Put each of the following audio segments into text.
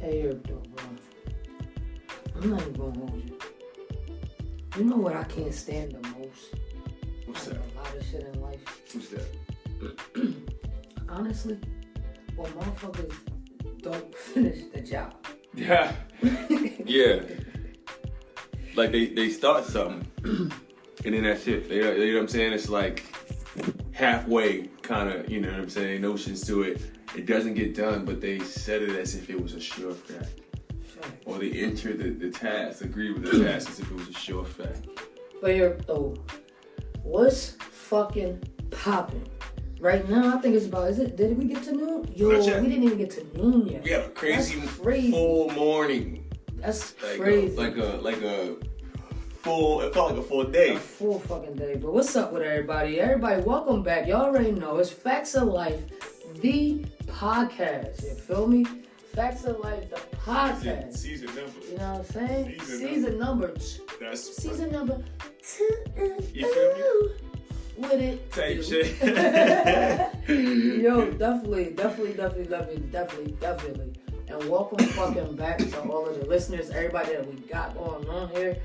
Hey, here, though, bro. I'm not even gonna hold you. You know what I can't stand the most? What's like that? A lot of shit in life. What's that? Honestly, when motherfuckers don't finish the job. Yeah. Yeah. Like they start something and then that's it. You know what I'm saying? It's like halfway kind of, you know what I'm saying, notions to it. It doesn't get done, but they said it as if it was a sure fact. Or they enter the task, agree with the task as if it was a sure fact. But here, though, what's fucking popping? Right now, I think it's about, did we get to noon? Yo, we didn't even get to noon yet. We had a crazy full morning. That's like crazy. It felt like a full day. A full fucking day. But what's up with everybody? Everybody, welcome back. Y'all already know it's Facts of Life, the podcast. You feel me? Facts of Life, the podcast. Season number. You know what I'm saying? Season number. That's season number 2. You feel me? With it. Type shit. Yo, definitely. And welcome fucking back to all of the listeners, everybody that we got going on here.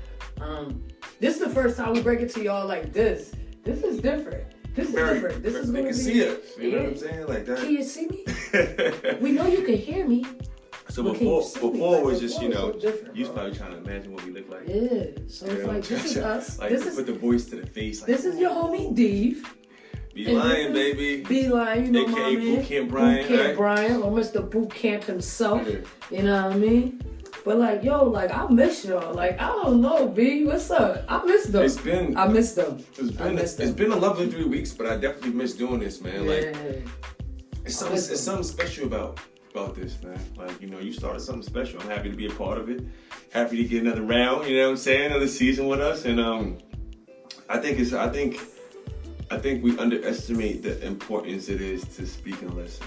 This is the first time we break it to y'all like this. This is different. This is different. This is they going can to be. See us. You know what I'm saying? Like that. Can you see me? We know you can hear me. So before it was just, you know, so you was probably trying to imagine what we look like. Yeah. So it's like, this is us. Like, this is, put the voice to the face. Like, this is your homie, Dave. Be-Lion, baby. Be-Lion, you know AKA my man. Boot Camp Brian. Boot Camp Brian, or Mr. Boot Camp himself. Yeah. You know what I mean? But like, yo, like, I miss y'all. Like, I don't know, B. What's up? I miss them. I miss them. It's been a lovely 3 weeks, but I definitely miss doing this, man. Yeah. Like, it's something special about this, man. Like, you know, you started something special. I'm happy to be a part of it. Happy to get another round, you know what I'm saying? Another season with us. And I think we underestimate the importance it is to speak and listen.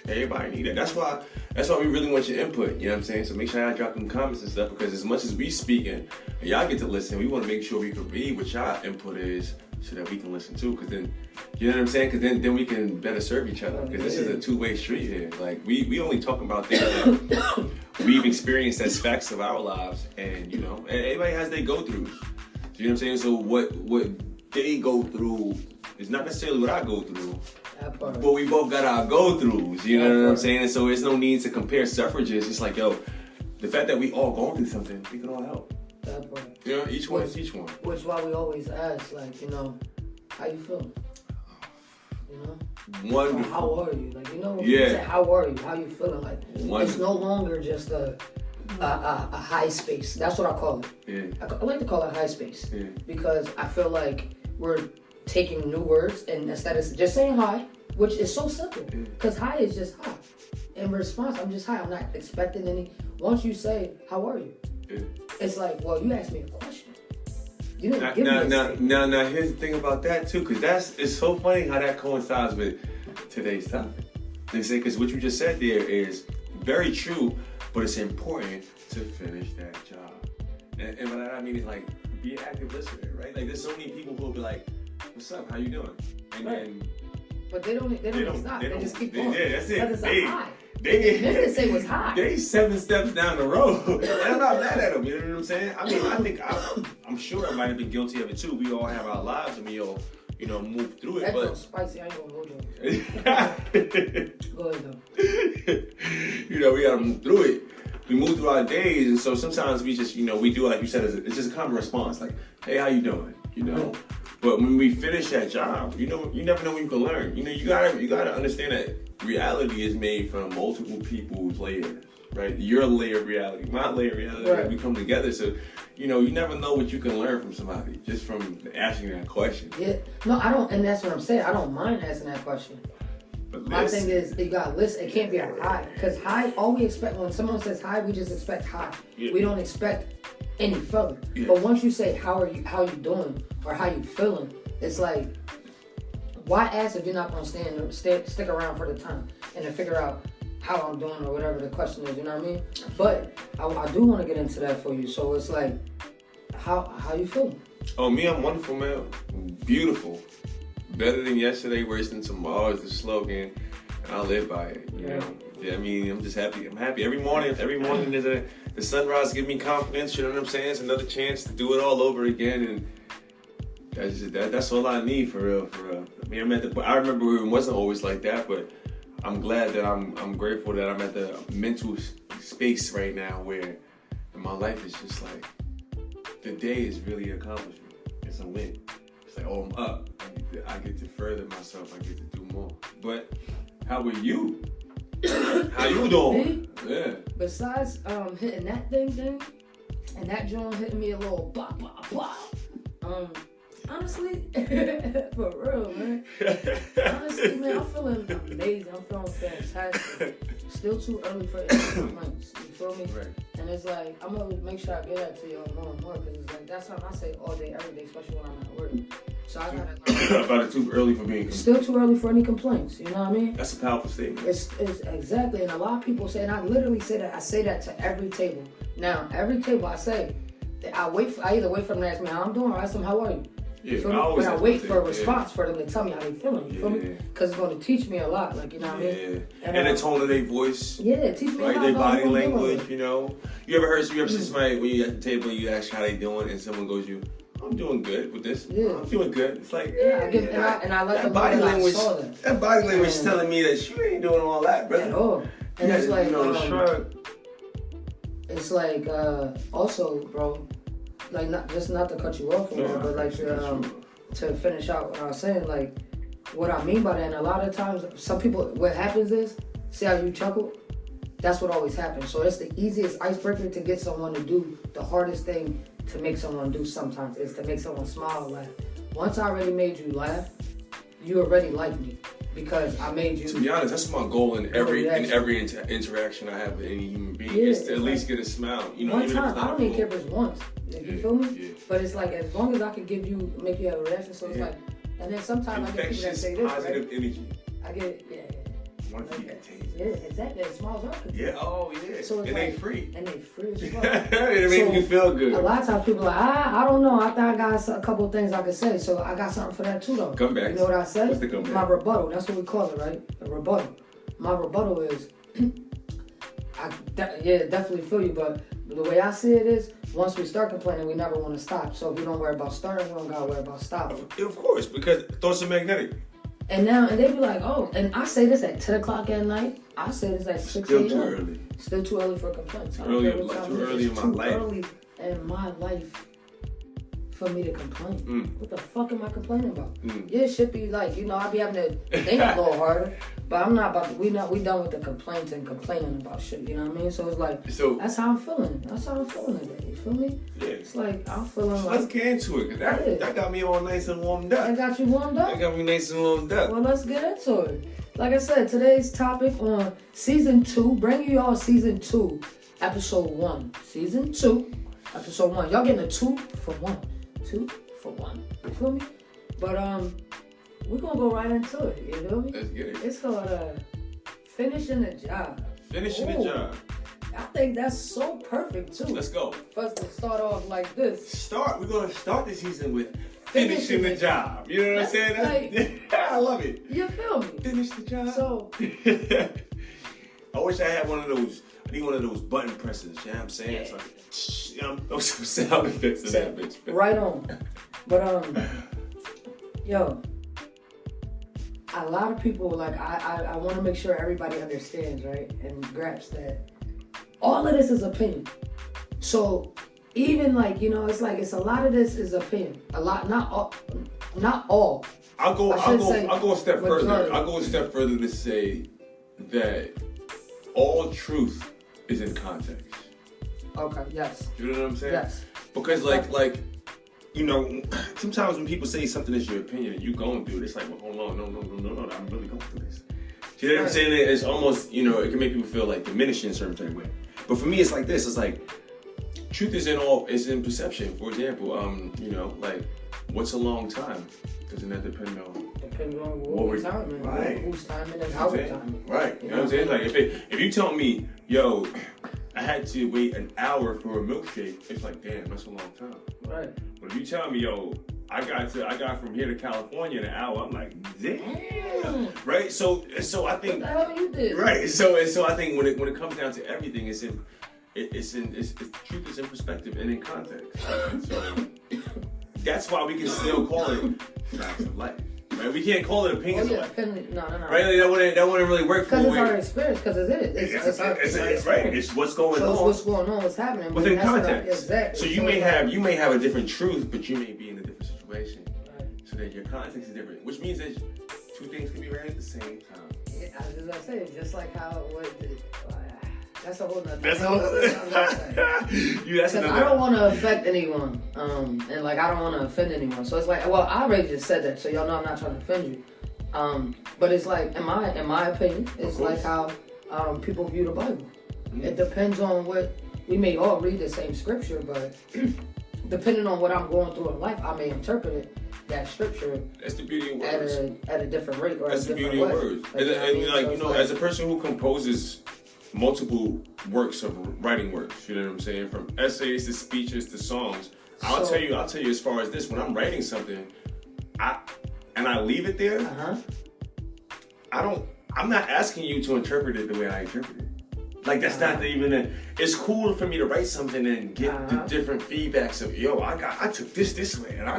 Everybody need it. That's why we really want your input, you know what I'm saying? So make sure y'all drop them comments and stuff, because as much as we speaking and y'all get to listen, we want to make sure we can read what y'all input is so that we can listen too, because then, you know what I'm saying? Because then we can better serve each other, because this is a two-way street here. Like, we only talking about things that we've experienced as facts of our lives, and, you know, everybody has their go-throughs. You know what I'm saying? So what they go through is not necessarily what I go through, but we both got our go-throughs, you know what I'm saying? And so there's no need to compare suffrages. It's like, yo, the fact that we all going through something, we can all help. That part. You know, each one is each one. Which is why we always ask, like, you know, how you feeling? You know? Wonderful. How are you? Like, you know, when you say, how are you? How you feeling? Like, it's no longer just a high space. That's what I call it. Yeah. I like to call it high space. Yeah. Because I feel like we're taking new words, and instead of just saying hi, which is so simple, because hi is just hi. In response, I'm just hi. I'm not expecting any. Once you say, how are you? Yeah. It's like, well, you asked me a question. You didn't give me a statement. Now, here's the thing about that too, because it's so funny how that coincides with today's topic. They say, because what you just said there is very true, but it's important to finish that job. And by that I mean is like, be an active listener, right? Like, there's so many people who will be like, what's up? How you doing? And then, but they don't stop. They just keep going. Yeah, that's it. Because it's a hi. They didn't say it was high. They 7 steps down the road. And I'm not mad at them, you know what I'm saying? I mean, I'm sure I might have been guilty of it too. We all have our lives and we all, you know, move through it. That's spicy. I ain't gonna hold you. Go ahead though. You know, we gotta move through it. We move through our days, and so sometimes we just, you know, we do like you said, it's just a common response, like, hey, how you doing? You know? But when we finish that job, you know, you never know when you can learn. You know, you gotta understand that reality is made from multiple people's layers, right? Your layer of reality, my layer of reality, right. We come together. So, you know, you never know what you can learn from somebody just from asking that question. Yeah, no, I don't, and that's what I'm saying. I don't mind asking that question. But my thing is, you gotta listen. It can't be a hi, because hi, all we expect when someone says hi, we just expect hi. Yeah. We don't expect any further. Yeah. But once you say how you doing or how you feeling, it's like, why ask if you're not gonna stick around for the time and to figure out how I'm doing or whatever the question is, you know what I mean? But I do want to get into that for you. So it's like, how you feeling? Oh, me, I'm wonderful, man. Beautiful. Better than yesterday, worse than tomorrow is the slogan, and I live by it. You know, Yeah, I mean, I'm just happy. I'm happy every morning. The sunrise gives me confidence. You know what I'm saying? It's another chance to do it all over again, and that's all I need for real. I mean, I remember it wasn't always like that, but I'm glad that I'm grateful that I'm at the mental space right now where my life is just like the day is really an accomplishment. It's a win. It's like, oh, I'm up. I get to further myself. I get to do more. But how are you? How you doing? Yeah. Besides hitting that thing, and that joint hitting me a little bop, bop, bop. Honestly, for real, man. Honestly, man, I'm feeling amazing. I'm feeling fantastic. Still too early for months. You feel me? Right. And it's like, I'm going to make sure I get that to y'all more and more, because it's like, that's something I say all day, every day, especially when I'm at work. So I gotta about it too early for being still too early for any complaints, you know what I mean? That's a powerful statement. It's exactly, and a lot of people say, and I literally say that, I say that to every table. Now, every table I say, I either wait for them to ask me how I'm doing, or ask them how are you. Yeah, but I wait for a response for them to tell me how they feeling. You feel me? Because it's going to teach me a lot. Like, you know what I mean? And the tone of their voice. Yeah, teach me a lot. Their body language, you know. You ever see somebody when you're at the table and you ask how they doing, and someone goes, I'm doing good with this. Yeah. I'm doing good. It's like, and I let them body know language. I saw that. That body language is telling me that you ain't doing all that, brother. At all. And it's like, shrug. It's like, also, bro, like, not to cut you off, but like to finish out what I was saying, like, what I mean by that, and a lot of times, some people, what happens is, see how you chuckle? That's what always happens. So it's the easiest icebreaker to get someone to do. The hardest thing to make someone do sometimes is to make someone smile or laugh. Once I already made you laugh, you already like me, because I made you. To be honest, that's my goal in every interaction I have with any human being, is to at least get a smile. You know, one time, I don't even care if it's once. You feel me? Yeah. But it's like, as long as I can make you have a reaction, so it's like, and then sometimes I get people that say this, positive energy. I get it, yeah. One for you to taste. Yeah, exactly. It smiles up. Yeah, oh yeah. So and they free. And they free as well. It makes you feel good. A lot of times people are like, I don't know. I think I got a couple of things I could say. So I got something for that too, though. Comeback. You know what I say? What's the comeback? My rebuttal. That's what we call it, right? A rebuttal. My rebuttal is, definitely feel you, but the way I see it is, once we start complaining, we never want to stop. So if we don't worry about starting, we don't got to worry about stopping. Of course, because thoughts are magnetic. And they be like, oh, and I say this at 10 o'clock at night. I say this at 6 a.m. Still too early. Still too early for complaints. Too early in my life. Early in my life for me to complain. What the fuck am I complaining about? Yeah, it should be like, I be having to think a little harder. But I'm not about to, we done with the complaints and complaining about shit, you know what I mean? So it's like, that's how I'm feeling. That's how I'm feeling today, you feel me? Yeah. It's like, I'm feeling so let's get into it, because that got me all nice and warmed up. That got you warmed up? That got me nice and warmed up. Well, let's get into it. Like I said, today's topic on Season 2, bringing you all Season 2, Episode 1. Season 2, Episode 1. Y'all getting a 2 for 1. 2 for 1. You feel me? But, we're going to go right into it, you feel me? Let's get it. It's called Finishing the Job. Finishing the Job. I think that's so perfect, too. Let's go. First, to start off like this. We're going to start the season with finishing the job. You know what I'm saying? I love it. You feel me? Finish the job. So, I wish I had one of those. I need one of those button presses. You know what I'm saying? Yeah. It's like, those sound effects in that bitch. Right on. But, yo, a lot of people, like, I want to make sure everybody understands, right? And grasps that all of this is opinion. So, even like, it's a lot of this is opinion. A lot, not all. I'll go a step further. I'll go a step further to say that all truth is in context. Okay, yes. You know what I'm saying? Yes. Because sometimes when people say something is your opinion, you going through it, it's like, well, hold on, no, I'm really going through this. You know what I'm saying? It's almost, it can make people feel like diminished in a certain way. But for me, it's like this. It's like, truth is in perception. For example, like, what's a long time? Doesn't that depend on what we're timing, right? Who's timing and how we're timing. Right. You know what I'm saying? Like, if you tell me, yo, I had to wait an hour for a milkshake, it's like, damn, that's a long time. Right. But if you tell me, yo, I got from here to California in an hour. I'm like, damn, right? So I think. What the hell you did? Right. So I think when it comes down to everything, it's truth is in perspective and in context. So that's why we can still call it facts of life. Right? We can't call it opinions of life. No. Right? Like that wouldn't really work for because it's our experience. Because it's our experience. Right. It's what's going on. What's going on? What's happening within context. Exactly. So you may have a different truth, but you may be in a different situation. Right. So that your context is different, which means that two things can be right at the same time. Yeah, I was gonna say, just like how that's a whole nother. That's a whole I don't want to affect anyone, and like I don't want to offend anyone. So it's like, well, I already just said that, so y'all know I'm not trying to offend you. But it's like, in my opinion, it's like how people view the Bible. Mm-hmm. It depends on what we may all read the same scripture, but depending on what I'm going through in life, I may interpret it. That scripture. That's the beauty of words. At a different rate or that's a different way. That's the beauty of words. As a person who composes multiple works of writing works, you know what I'm saying, from essays to speeches to songs. I'll tell you as far as this, when I'm writing something, I leave it there. I'm not asking you to interpret it the way I interpret it. Like that's not even it's cool for me to write something and get the different feedbacks of I took this way and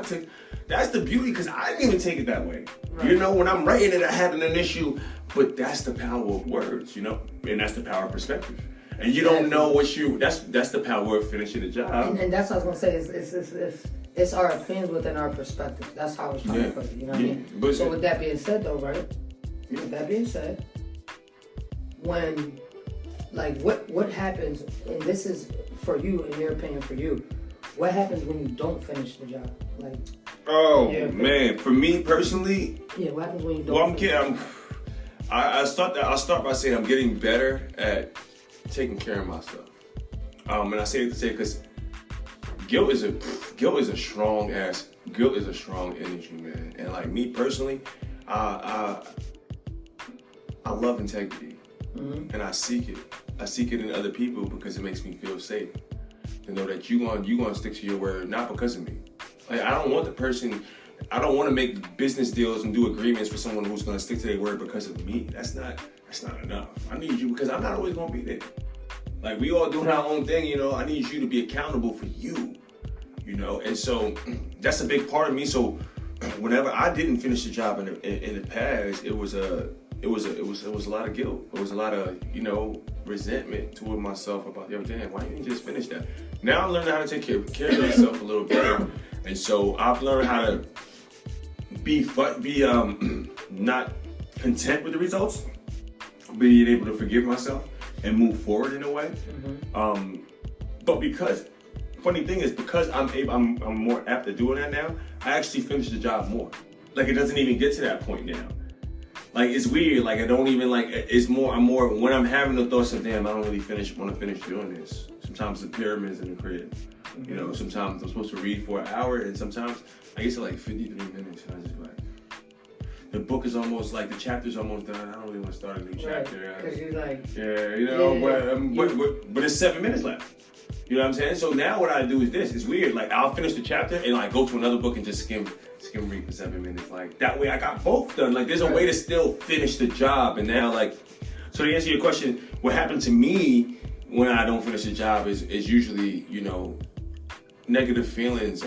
that's the beauty because I didn't even take it that way. Right. You know, when I'm writing it, I had an issue, but that's the power of words, you know, and that's the power of perspective. And you don't know that's the power of finishing the job. And that's what I was gonna say. It's our opinions within our perspective. That's how I was trying to put it. You know what I mean? But so with that being said, though, right? Yeah. With that being said, when like what happens, and this is for you, in your opinion, for you, what happens when you don't finish the job? Like, man, for me personally, what happens when you don't? I'll start by saying I'm getting better at taking care of myself. And I say it to say because guilt is a strong energy, man. And like me personally, I love integrity, and I seek it. I seek it in other people because it makes me feel safe. To know that you gonna stick to your word, not because of me. Like I don't want to make business deals and do agreements for someone who's gonna stick to their word because of me. That's not enough. I need you because I'm not always gonna be there. Like we all doing our own thing, you know. I need you to be accountable for you, you know. And so that's a big part of me. So whenever I didn't finish the job in the past, it was a lot of guilt. It was a lot of, you know, resentment toward myself about, damn, why didn't you just finish that? Now I'm learning how to take care of myself a little better. And so I've learned how to be not content with the results, being able to forgive myself and move forward in a way. But because I'm more apt at doing that now, I actually finish the job more. Like it doesn't even get to that point now. Like it's weird. Like I don't even like. It's more. I'm more when I'm having the thoughts of damn. I don't really want to finish doing this. Sometimes the pyramids in the crib. You know. Sometimes I'm supposed to read for an hour, and sometimes I get to like 53 minutes, and I just like the book is almost like the chapter's almost done. I don't really want to start a new chapter. Because you're like you know. But it's 7 minutes left. You know what I'm saying? So now what I do is this. It's weird. Like I'll finish the chapter and like go to another book and just skim read for 7 minutes. Like that way I got both done. Like there's a way to still finish the job. And now like, so to answer your question, what happened to me when I don't finish the job is usually, you know, negative feelings,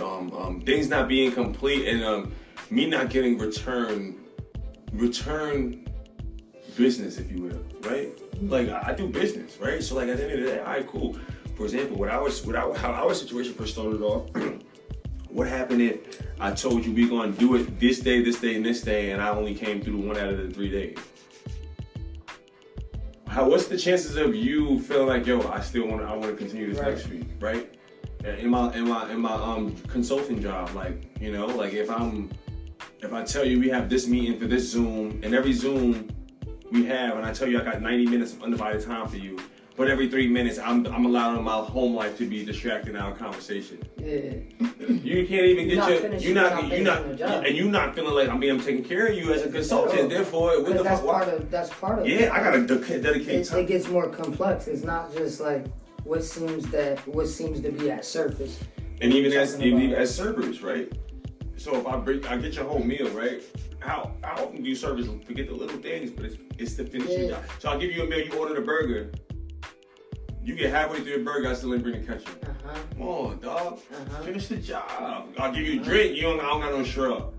things not being complete and me not getting return business, if you will, right? Like I do business, right? So like at the end of the day, all right, cool. For example, how our situation first started off, what happened if I told you we're going to do it this day, and this day, and I only came through 1 out of the 3 days? What's the chances of you feeling like, I want to continue this next week, right? In my consulting job, like, you know, like if I tell you we have this meeting for this Zoom, and every Zoom we have, and I tell you I got 90 minutes of undivided time for you, but every 3 minutes, I'm allowing my home life to be distracted in our conversation. Yeah. You can't even get you're not feeling like I'm being taken care of you as a consultant. Therefore, that's part of it. Yeah, I gotta dedicate time. It gets more complex. It's not just like what seems to be at surface. And even as servers, right? So if I get your whole meal, right? How often do you service forget the little things, but it's the finishing job. So I'll give you a meal, you order the burger. You get halfway through your burger, I still ain't bring the ketchup. Come on, dog. Finish the job. I'll give you a drink, I don't got no shrub.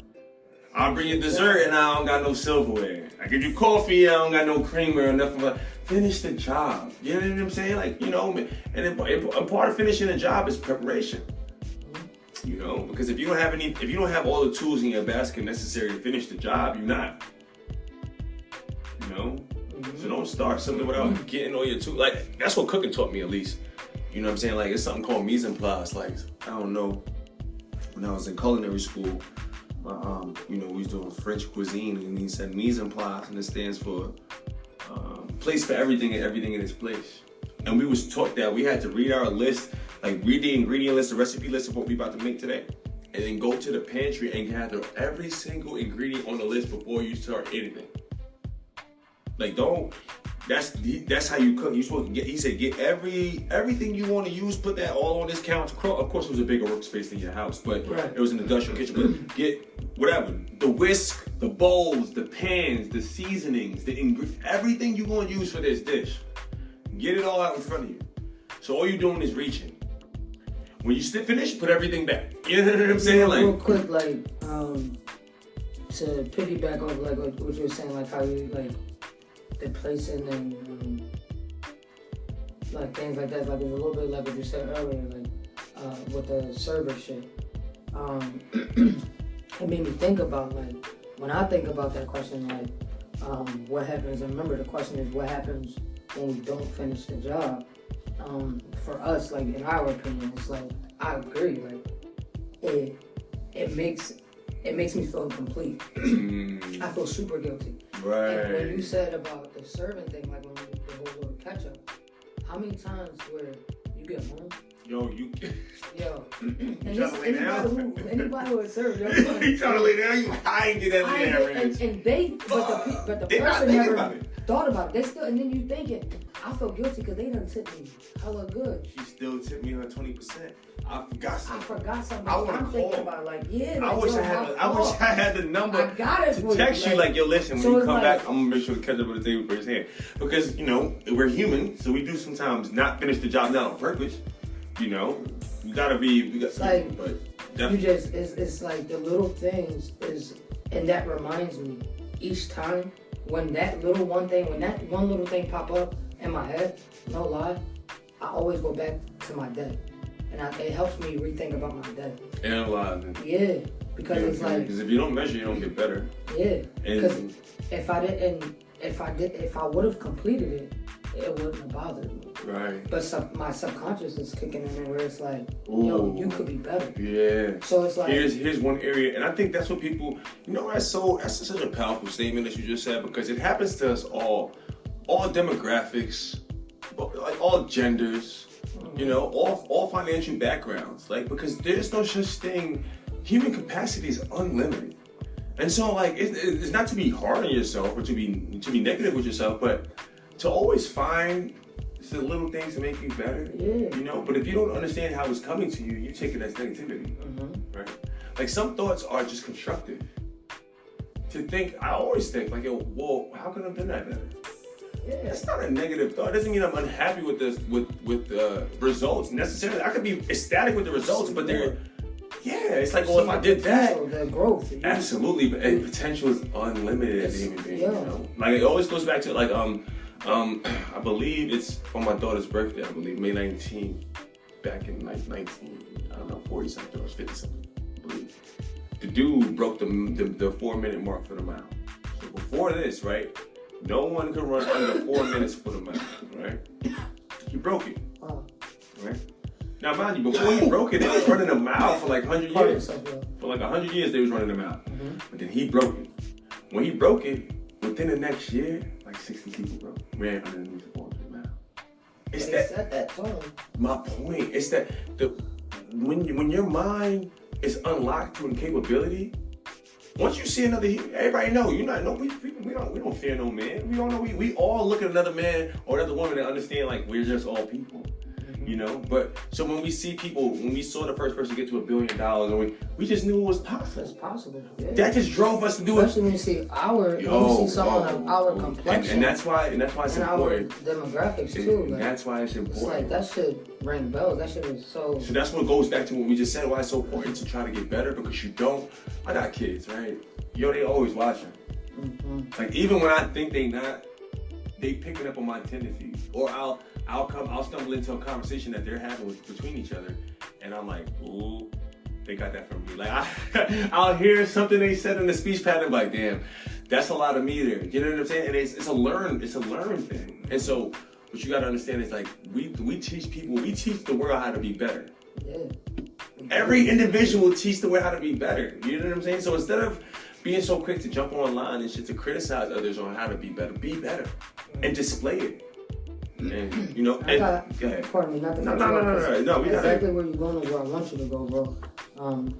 I'll bring you dessert and I don't got no silverware. I give you coffee, I don't got no creamer or nothing. But finish the job. You know what I'm saying? Like, you know, and a part of finishing a job is preparation. You know, because if you don't have all the tools in your basket necessary to finish the job, you're not. You know? So don't start something without getting all your tools. Like, that's what cooking taught me, at least. You know what I'm saying? Like, it's something called mise en place. Like, I don't know. When I was in culinary school, you know, we was doing French cuisine, and he said mise en place, and it stands for place for everything and everything in its place. And we was taught that we had to read our list, like read the ingredient list, the recipe list of what we about to make today, and then go to the pantry and gather every single ingredient on the list before you start anything. Like, that's how you cook. You're supposed to get, he said, get everything you want to use, put that all on this counter. Of course, it was a bigger workspace than your house, but it was an industrial kitchen. But get whatever, the whisk, the bowls, the pans, the seasonings, everything you're going to use for this dish. Get it all out in front of you. So all you're doing is reaching. When you finish, put everything back. You know what I'm saying? Like, real quick, like, to piggyback off like what you were saying, like how you like the placing and like things like that. Like, it's a little bit like what you said earlier, like with the server shit. It made me think about, like, when I think about that question, like, what happens, and remember the question is what happens when we don't finish the job. For us, like, in our opinion, it's like, I agree, like, it makes me feel incomplete. I feel super guilty. Right. And when you said about the serving thing, like when the whole little ketchup, how many times where you get home? Yo, and this, anybody who would serve, yo, you trying to lay down, you high and get that there, man. And they, but the person never thought about it. They still, and then you thinking, I feel guilty because they done tipped me hella good. She still tipped me her 20%. I forgot something. I'm thinking about, like, I wish I had the number I got it to text you, like, yo, listen, when you come back, I'm gonna make sure to catch up with the table for his hand. Because, you know, we're human, so we do sometimes not finish the job not on purpose. You know, it's like the little things and that reminds me each time when that one little thing pop up in my head, no lie, I always go back to my day. And it helps me rethink about my day. Analyzing. Yeah, because it's like, because if you don't measure, you don't get better. Yeah, because if I would have completed it, it wouldn't have bothered me. Right. But my subconscious is kicking in where it's like, yo, you could be better. Yeah. So it's like, here's one area, and I think that's what people, you know, that's such a powerful statement that you just said, because it happens to us all demographics, like all genders, you know, all financial backgrounds, like, because there's no such thing. Human capacity is unlimited, and so, like, it's not to be hard on yourself or to be negative with yourself, but to always find the little things to make you better. Yeah. You know, but if you don't understand how it's coming to you, you take it as negativity, right? Like, some thoughts are just constructive. I always think, like, yo, whoa, how could I have done that better? Yeah. It's not a negative thought. It doesn't mean I'm unhappy with this, with results necessarily. I could be ecstatic with the results, but it's like, well, if I did that, the growth. Absolutely, but potential is unlimited as a human being. You know, like, it always goes back to, like, I believe it's on my daughter's birthday. I believe May 19th, back in like 40 something or 50 something. I believe the dude broke the 4-minute mark for the mile. So before this, right, no one could run under 4 minutes for the mile, right? He broke it, right? Now, mind you, before he broke it, they was running a mile for like 100 years. For like 100 years, they was running a mile. But then he broke it. When he broke it, within the next year, like 60 people ran underneath the 400 mile. It's that tone. My point is that when your mind is unlocked to incapability, once you see another, everybody know we don't fear no man. We all know we all look at another man or another woman and understand, like, we're just all people. You know, but so when we see people, when we saw the first person get to $1 billion, and we just knew it was possible. It's possible. Yeah. That just drove us to do Especially when you see when you see someone of our complexion, and that's why it's and important. Our demographics too. Like, that's why it's important. It's like that should ring bells. That shit is so. So that's what goes back to what we just said. Why it's so important to try to get better, because you don't. I got kids, right? Yo, they always watching. Mm-hmm. Like even when I think they not, they picking up on my tendencies, or I'll stumble into a conversation that they're having between each other, and I'm like, ooh, they got that from me. Like I'll hear something they said in the speech pattern, like, damn, that's a lot of me there. You know what I'm saying? And it's a learn thing. And so what you got to understand is like we teach the world how to be better. Yeah. Every individual teach the world how to be better. You know what I'm saying? So instead of being so quick to jump online and shit to criticize others on how to be better, and display it. And you know, go ahead. Pardon me, not to no. Exactly where you're going is where I want you to go, bro.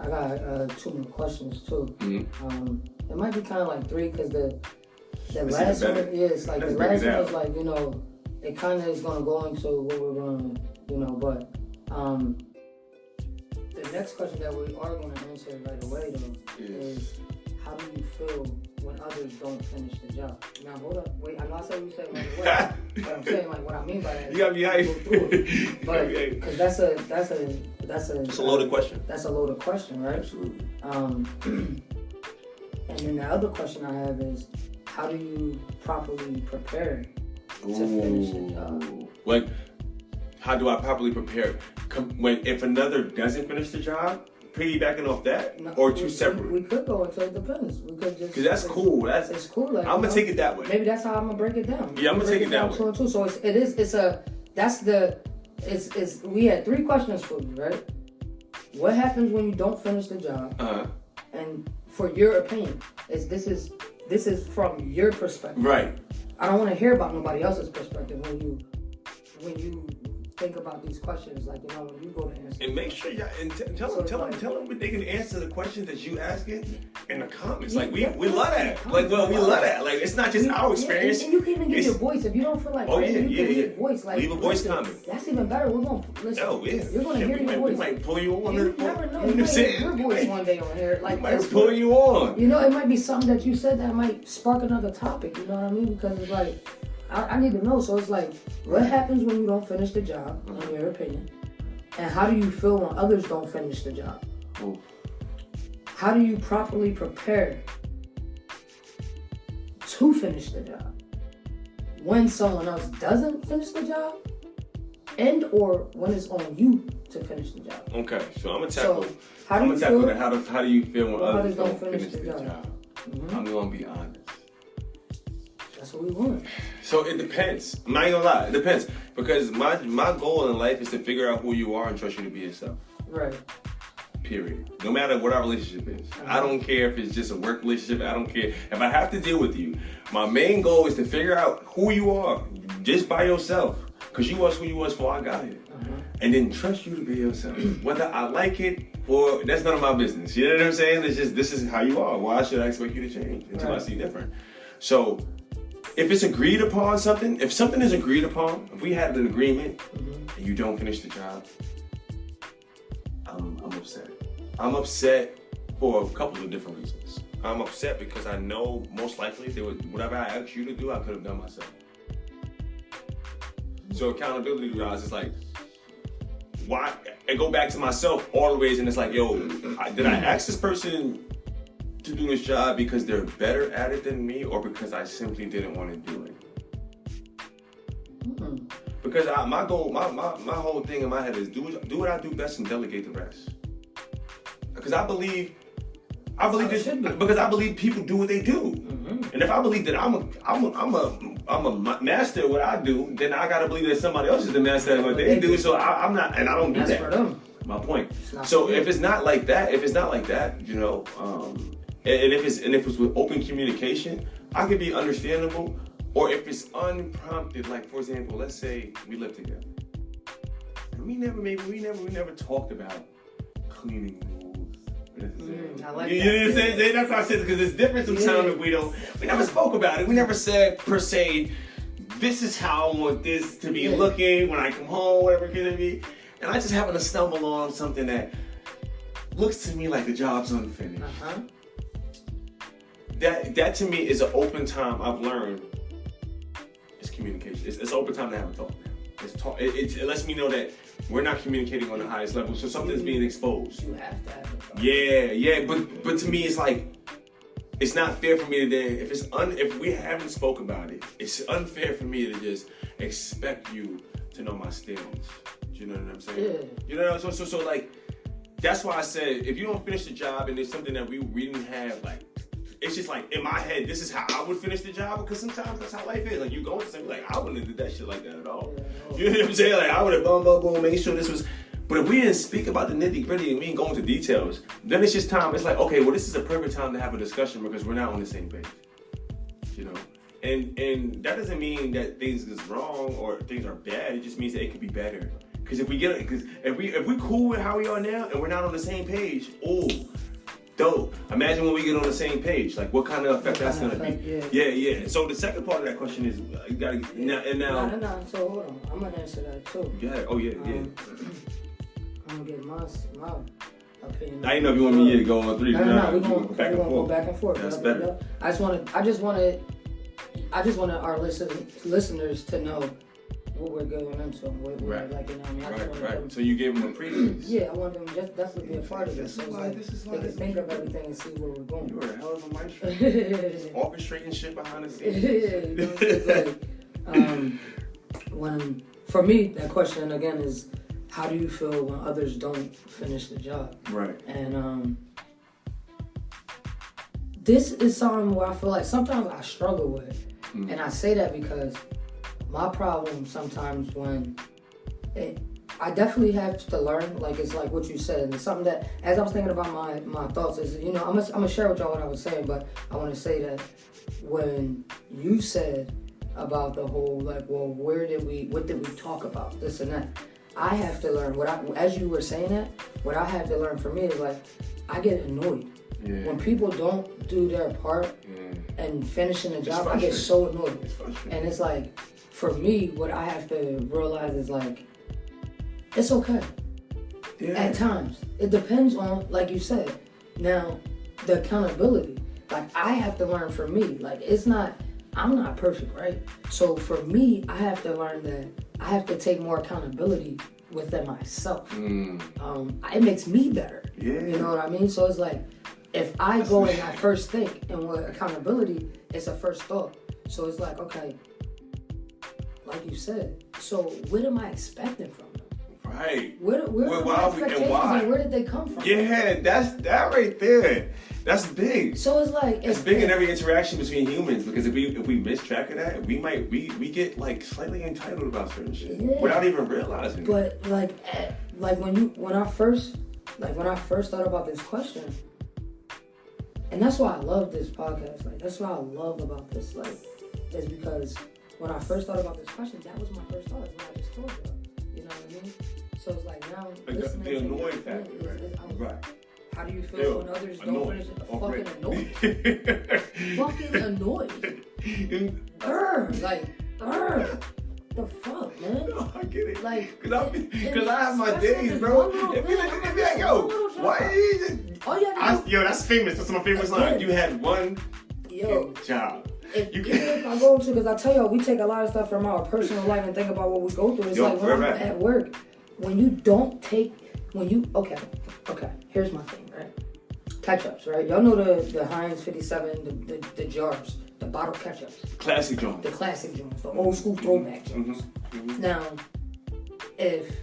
I got 2 more questions too. Mm-hmm. It might be kind of like 3 because the last one, it's like the last one is like, you know, it kind of is going to go into what we're going to, you know, but the next question that we are going to answer right away though is how do you feel when others don't finish the job? Now hold up, wait. I know I said you said right away, but I'm saying like what I mean by that. You got me hyped. But because that's a loaded question. That's a loaded question, right? Absolutely. And then the other question I have is, how do you properly prepare to finish the job? Like, how do I properly prepare? If another doesn't finish the job, piggybacking off that, or two separate? We could go into it depends. We could just. Because that's cool. It's cool. Like, I'm gonna take it that way. Maybe that's how I'm gonna break it down. Yeah, I'm gonna take it that way. So we had 3 questions for you, right? What happens when you don't finish the job? And for your opinion, this is from your perspective. Right. I don't want to hear about nobody else's perspective when you think about these questions, like, you know, when you go to answer. And make sure tell them they can answer the questions that you asking in the comments. Like we love that. Like we love that. Like it's not just our experience. And you can even give your voice if you don't feel like. You can leave a voice. Like leave a voice comment. That's even better. We're gonna listen. Oh yeah. You're gonna hear your voice. We might pull you on. You never know. You might hear your voice one day on here. Like might pull you on. You know, it might be something that you said that might spark another topic. You know what I mean? Because it's like. I need to know. So it's like, what happens when you don't finish the job, in your opinion? And how do you feel when others don't finish the job? Ooh. How do you properly prepare to finish the job when someone else doesn't finish the job, and or when it's on you to finish the job? Okay, so I'm gonna tackle. So how do you feel when others don't finish the job? Mm-hmm. I'm gonna be honest. That's what we want. So it depends. I'm not gonna lie. It depends. Because my goal in life is to figure out who you are and trust you to be yourself. Right. Period. No matter what our relationship is. I don't care if it's just a work relationship. I don't care. If I have to deal with you, my main goal is to figure out who you are just by yourself. Because you was who you was before I got here. And then trust you to be yourself. Whether I like it or that's none of my business. You know what I'm saying? It's just, this is how you are. Why should I expect you to change until I see different? So, if it's agreed upon something, if something is agreed upon, if we had an agreement and you don't finish the job, I'm upset. I'm upset for a couple of different reasons. I'm upset because I know most likely whatever I asked you to do, I could have done myself. So accountability wise, it's like, why? I go back to myself always, and it's like, yo, did I ask this person to do this job because they're better at it than me, or because I simply didn't want to do it? Because my goal, my whole thing in my head is do what I do best and delegate the rest. Because I believe this, because I believe people do what they do, and if I believe that I'm a master at what I do, then I gotta believe that somebody else is the master at what they do. So I'm not, and I don't do that. For them. My point. So if it's not like that, you know. And if it's with open communication, I could be understandable. Or if it's unprompted, like for example, let's say we live together, and we never talked about cleaning rules. I like you know what I'm saying? That's how I said it, because it's different sometimes if we never spoke about it. We never said per se, this is how I want this to be looking when I come home, whatever it's gonna be. And I just happen to stumble on something that looks to me like the job's unfinished. That to me is an open time. I've learned it's communication. It's open time to have a talk now. It lets me know that we're not communicating on the highest level, so something's being exposed. You have to have a talk. Yeah, but to me it's like it's not fair for me to then if we haven't spoke about it, it's unfair for me to just expect you to know my stance. You know what I'm saying? Yeah. You know, so like that's why I said if you don't finish the job and it's something that we didn't have, like it's just like in my head, this is how I would finish the job, because sometimes that's how life is. Like you go into something like I wouldn't have did that shit like that at all. You know what I'm saying? Like I would have boom, make sure this was. But if we didn't speak about the nitty gritty and we didn't go into details, then it's just time. It's like, okay, well, this is a perfect time to have a discussion because we're not on the same page. You know, and that doesn't mean that things is wrong or things are bad. It just means that it could be better. Because if we cool with how we are now and we're not on the same page, dope. Imagine when we get on the same page, like what kind of effect that's gonna be. Yeah. So the second part of that question is you gotta now. No. So hold on, I'm gonna answer that too. Yeah. I'm gonna give my opinion. I didn't know if you want me to go on three. No. We're gonna go back and forth. That's better. I just wanted our listeners to know what we're going into. Right. Like, you know what I mean? Right. So you gave them a preview. Yeah, I want them just definitely be a part of it. So they can think of everything and see where we're going. You are a hell of a maestro. Orchestrating shit behind the scenes. For me, that question again is, how do you feel when others don't finish the job? Right. And this is something where I feel like sometimes I struggle with. And I say that because my problem sometimes I definitely have to learn, like it's like what you said, and it's something that, as I was thinking about my thoughts, is, you know, I'm gonna share with y'all what I was saying, but I want to say that when you said about the whole, like, well, what did we talk about, this and that, I have to learn, as you were saying that, what I have to learn for me is, like, I get annoyed. Yeah. When people don't do their part and finishing the job, I get so annoyed. And it's like, for me, what I have to realize is, like, it's okay. Yeah. At times. It depends on, like you said, now, the accountability. Like, I have to learn for me. Like, I'm not perfect, right? So for me, I have to learn that I have to take more accountability within myself. It makes me better. Yeah. You know what I mean? So it's like, if I go and I first think, and with accountability, it's a first thought. So it's like, okay, like you said, so what am I expecting from them? Right. Where where did they come from? Yeah, that right there. That's big. So it's like it's big in every interaction between humans, because if we miss track of that, we get like slightly entitled about certain shit without even realizing. But when I first thought about this question, and that's why I love this podcast. Like, that's what I love about this. Like, is because when I first thought about this question, that was my first thought. That's what I just told you. You know what I mean? So it's like now listening the annoying factor, right? How do you feel when others don't finish it? Fucking annoyed. Fucking annoyed. The fuck, man? No, I get it. Like, because I have my days, bro. If you like, yo, why you just? Yo, that's famous. That's my favorite line. You had one job. If I go to, because I tell y'all, we take a lot of stuff from our personal life and think about what we go through. It's like when I'm at work, okay, here's my thing, right? Ketchups, right? Y'all know the Heinz 57, the jars, the bottle ketchups. Classic joints. The classic joints, the old school throwback joints. Now, if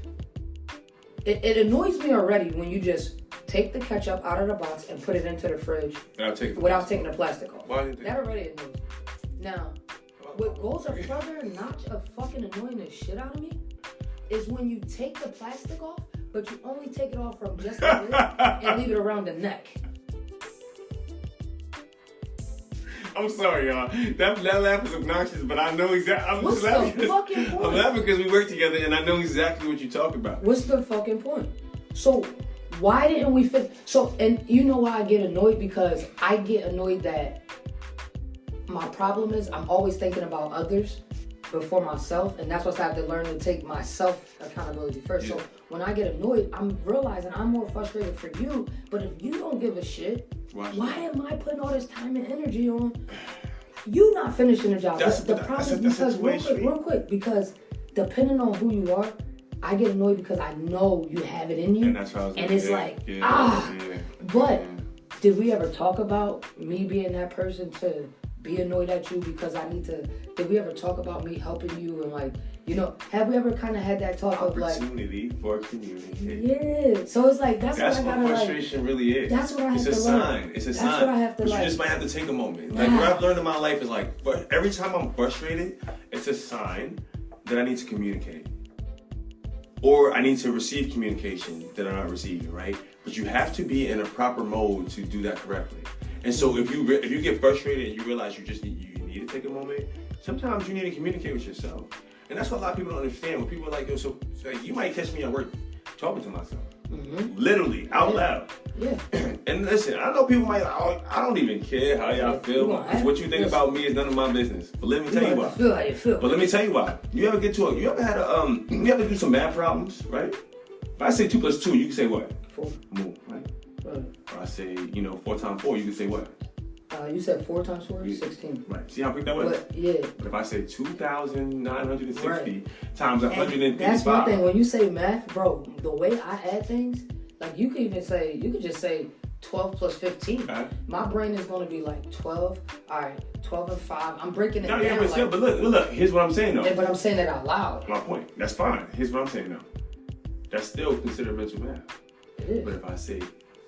it annoys me already when you just take the ketchup out of the box and put it into the fridge without taking the plastic off. That already annoys me. Now, what goes a further notch of fucking annoying the shit out of me is when you take the plastic off, but you only take it off from just the lid and leave it around the neck. I'm sorry, y'all. That laugh is obnoxious, but I know exactly. What's the fucking point? I'm laughing because we work together and I know exactly what you talk about. What's the fucking point? So, why didn't we fit? So, and you know why I get annoyed? Because I get annoyed that my problem is I'm always thinking about others, before myself, and that's what I have to learn to take myself accountability first. So when I get annoyed, I'm realizing I'm more frustrated for you. But if you don't give a shit, why am I putting all this time and energy on you not finishing the job? The problem is because real quick, because depending on who you are, I get annoyed because I know you have it in you, and it's But did we ever talk about me being that person to be annoyed at you because I need to? Did we ever talk about me helping you and like, you know, have we ever kind of had that talk of like opportunity for communication? Yeah, so it's like that's what I gotta frustration really is. That's what I have to learn. It's a sign. It's a sign. That's what I have to but like. You just might have to take a moment. Like what I've learned in my life is like, every time I'm frustrated, it's a sign that I need to communicate. Or I need to receive communication that I'm not receiving, right? But you have to be in a proper mode to do that correctly. And so if you get frustrated and you realize you need to take a moment, sometimes you need to communicate with yourself. And that's what a lot of people don't understand. When people are like, yo, so like, you might catch me at work talking to myself. Literally, out loud. Yeah. And listen, I know people might, I don't even care how y'all feel. Because what you think about me is none of my business. But let me tell you why. Feel how you feel. But let me tell you why. You ever do some math problems, right? If I say 2 + 2, you can say what? 4. Move, right? Or I say, 4 times 4, you can say what? You said 4 times 4 is 16. Right. See how quick that was? But if I say 2,960 times 155. That's one thing. When you say math, bro, the way I add things, like you could just say 12 plus 15. My brain is going to be like 12. All right, 12 and 5. I'm breaking it down. Yeah, but still, but look, here's what I'm saying though. Yeah, but I'm saying it out loud. My point. That's fine. Here's what I'm saying though. That's still considered mental math. It is. But if I say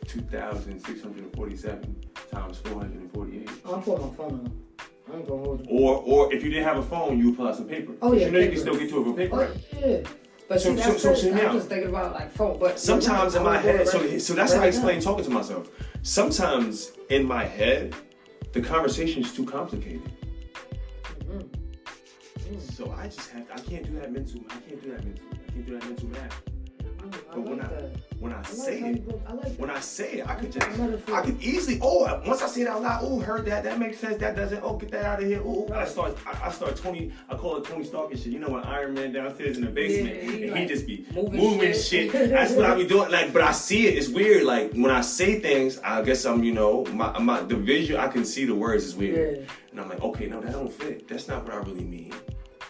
2,647 times 448. I'll put my phone on. I ain't gonna hold you. Or if you didn't have a phone, you would pull out some paper. Oh yeah. You know you can still get to it with paper. Oh yeah. But see, that's I'm just thinking about like phone. But sometimes in my head, so that's how I explain talking to myself. Sometimes in my head, the conversation is too complicated. So I can't do that mental math. But when I say it, I could easily. Once I say it out loud, heard that. That makes sense. That doesn't. Get that out of here. I start Tony. I call it Tony Stark and shit. You know when Iron Man downstairs in the basement, and he just be moving shit. That's what I be doing. Like, but I see it. It's weird. Like when I say things, I guess I'm. The visual. I can see the words is weird, and I'm like, okay, no, that don't fit. That's not what I really mean.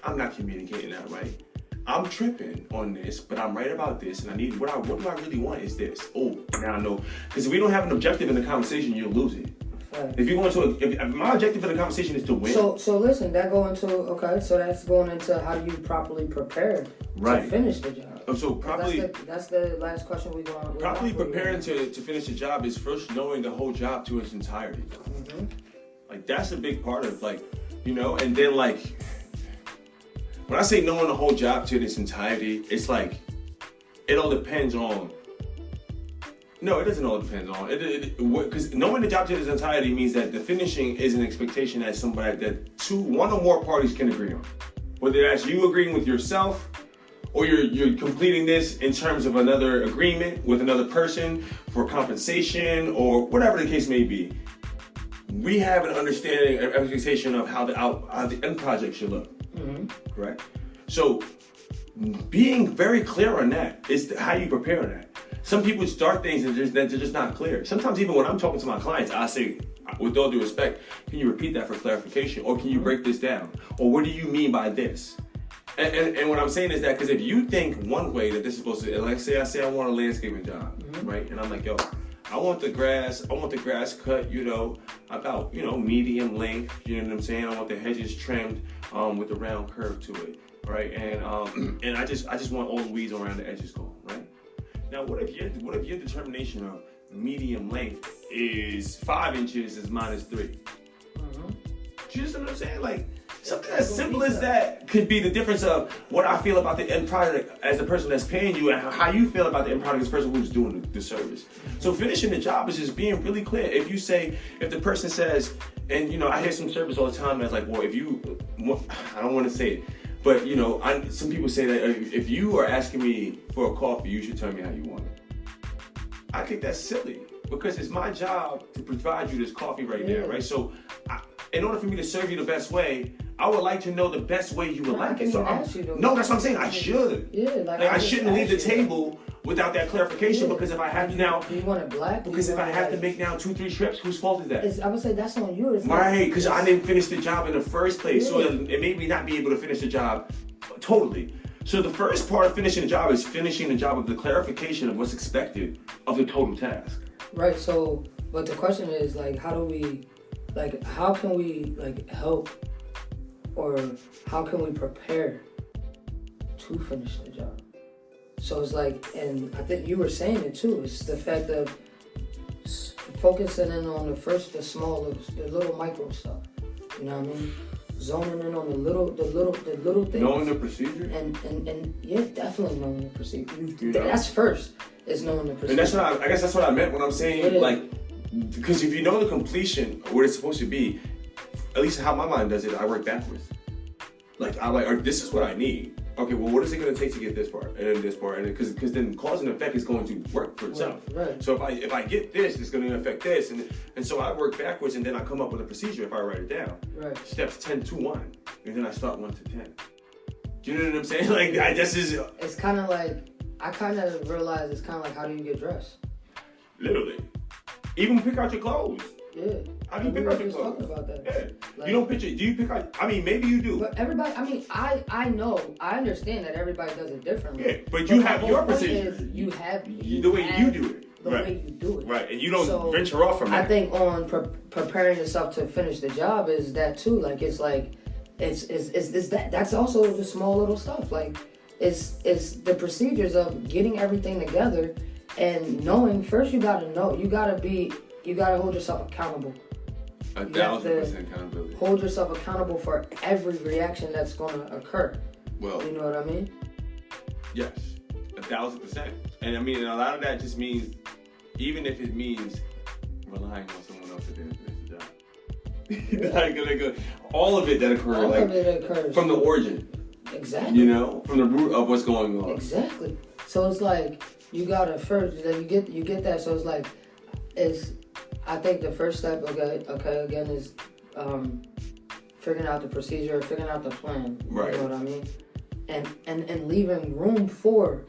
I'm not communicating that right. I'm tripping on this, but I'm right about this, and what do I really want is this. Now I know. Because if we don't have an objective in the conversation, you'll lose it. Right. If my objective in the conversation is to win. So listen, so that's going into how do you properly prepare to finish the job. So properly. That's the last question we're going. Properly preparing to finish the job is first knowing the whole job to its entirety. Like that's a big part of and then like. When I say knowing the whole job to its entirety, it's like, it all depends on. No, it doesn't all depend on. Because knowing the job to its entirety means that the finishing is an expectation that one or more parties can agree on. Whether that's you agreeing with yourself, or you're completing this in terms of another agreement with another person for compensation, or whatever the case may be. We have an understanding, an expectation of how the end project should look. Correct? So being very clear on that is how you prepare on that. Some people start things and they're just not clear. Sometimes even when I'm talking to my clients, I say, with all due respect, can you repeat that for clarification? Or can you break this down? Or what do you mean by this? And what I'm saying is that because if you think one way that this is supposed to, like say I want a landscaping job, right? And I'm like, yo, I want the grass cut, about, medium length, you know what I'm saying? I want the hedges trimmed with a round curve to it, right? And I just want all the weeds around the edges gone, right? Now, what if your determination of medium length is 5 inches is -3? Do you understand what I'm saying? Like, something as simple as that could be the difference of what I feel about the end product as the person that's paying you and how you feel about the end product as the person who's doing the service. So finishing the job is just being really clear. If the person says, and I hear some service all the time that's like, well, I don't want to say it, but some people say that if you are asking me for a coffee, you should tell me how you want it. I think that's silly because it's my job to provide you this coffee right now, right? So in order for me to serve you the best way, I would like to know the best way you would like it. So no, that's what I'm saying. I should. Yeah, like I shouldn't leave the table without that clarification, because if I have to now, do you want it black? Because if I have to make now 2-3 trips, whose fault is that? I would say that's on you. Right, because I didn't finish the job in the first place, so it made me not be able to finish the job totally. So the first part of finishing the job is finishing the job of the clarification of what's expected of the total task. Right. So, but the question is like, how can we like help? Or how can we prepare to finish the job? So it's like, and I think you were saying it too, it's the fact of focusing in on the little micro stuff. You know what I mean? Zoning in on the little things. Knowing the procedure? And yeah, definitely knowing the procedure. That's first, is knowing the procedure. And that's what I guess that's what I meant when I'm saying, like, because if you know the completion, where it's supposed to be, at least how my mind does it, I work backwards. Like, this is what I need. Okay, well, what is it going to take to get this part and then this part, and because then cause and effect is going to work for itself. Right. So if I get this, it's going to affect this, and so I work backwards, and then I come up with a procedure if I write it down. Right. Steps 10 to 1, and then I start 1 to 10. Do you know what I'm saying? Like, It's kind of like, I kind of realize it's kind of like, how do you get dressed? Literally. Even pick out your clothes. Yeah. How do you pick out your clothes? Talking about that. Yeah. Like, you don't do you pick out, I mean, maybe you do. But everybody, I mean, I know, I understand that everybody does it differently. Yeah, but you have your procedure. You have the way you do it. The way you do it. Right, and you don't venture off from that. I think on preparing yourself to finish the job is that too. Like, it's like, it's that's also the small little stuff. Like, it's the procedures of getting everything together and knowing, first you gotta know, you gotta hold yourself accountable. 1,000% accountability. Hold yourself accountable for every reaction that's gonna occur. Well, you know what I mean? Yes, 1,000%. And I mean, a lot of that just means, even if it means relying on someone else to finish the job. like all of it that occurs, from the origin. Exactly. You know, from the root of what's going on. Exactly. So it's like, you gotta first, you get that. So it's like, I think the first step, okay, again, is figuring out the procedure, figuring out the plan. Right. You know what I mean? And leaving room for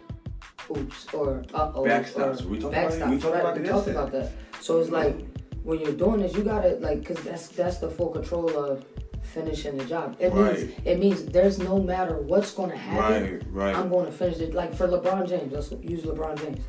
oops or uh-oh. Backstops. We talked about that. So it's like, when you're doing this, you gotta, like, because that's the full control of finishing the job. It means there's no matter what's going to happen, right. I'm going to finish it. Like, for LeBron James, let's use LeBron James.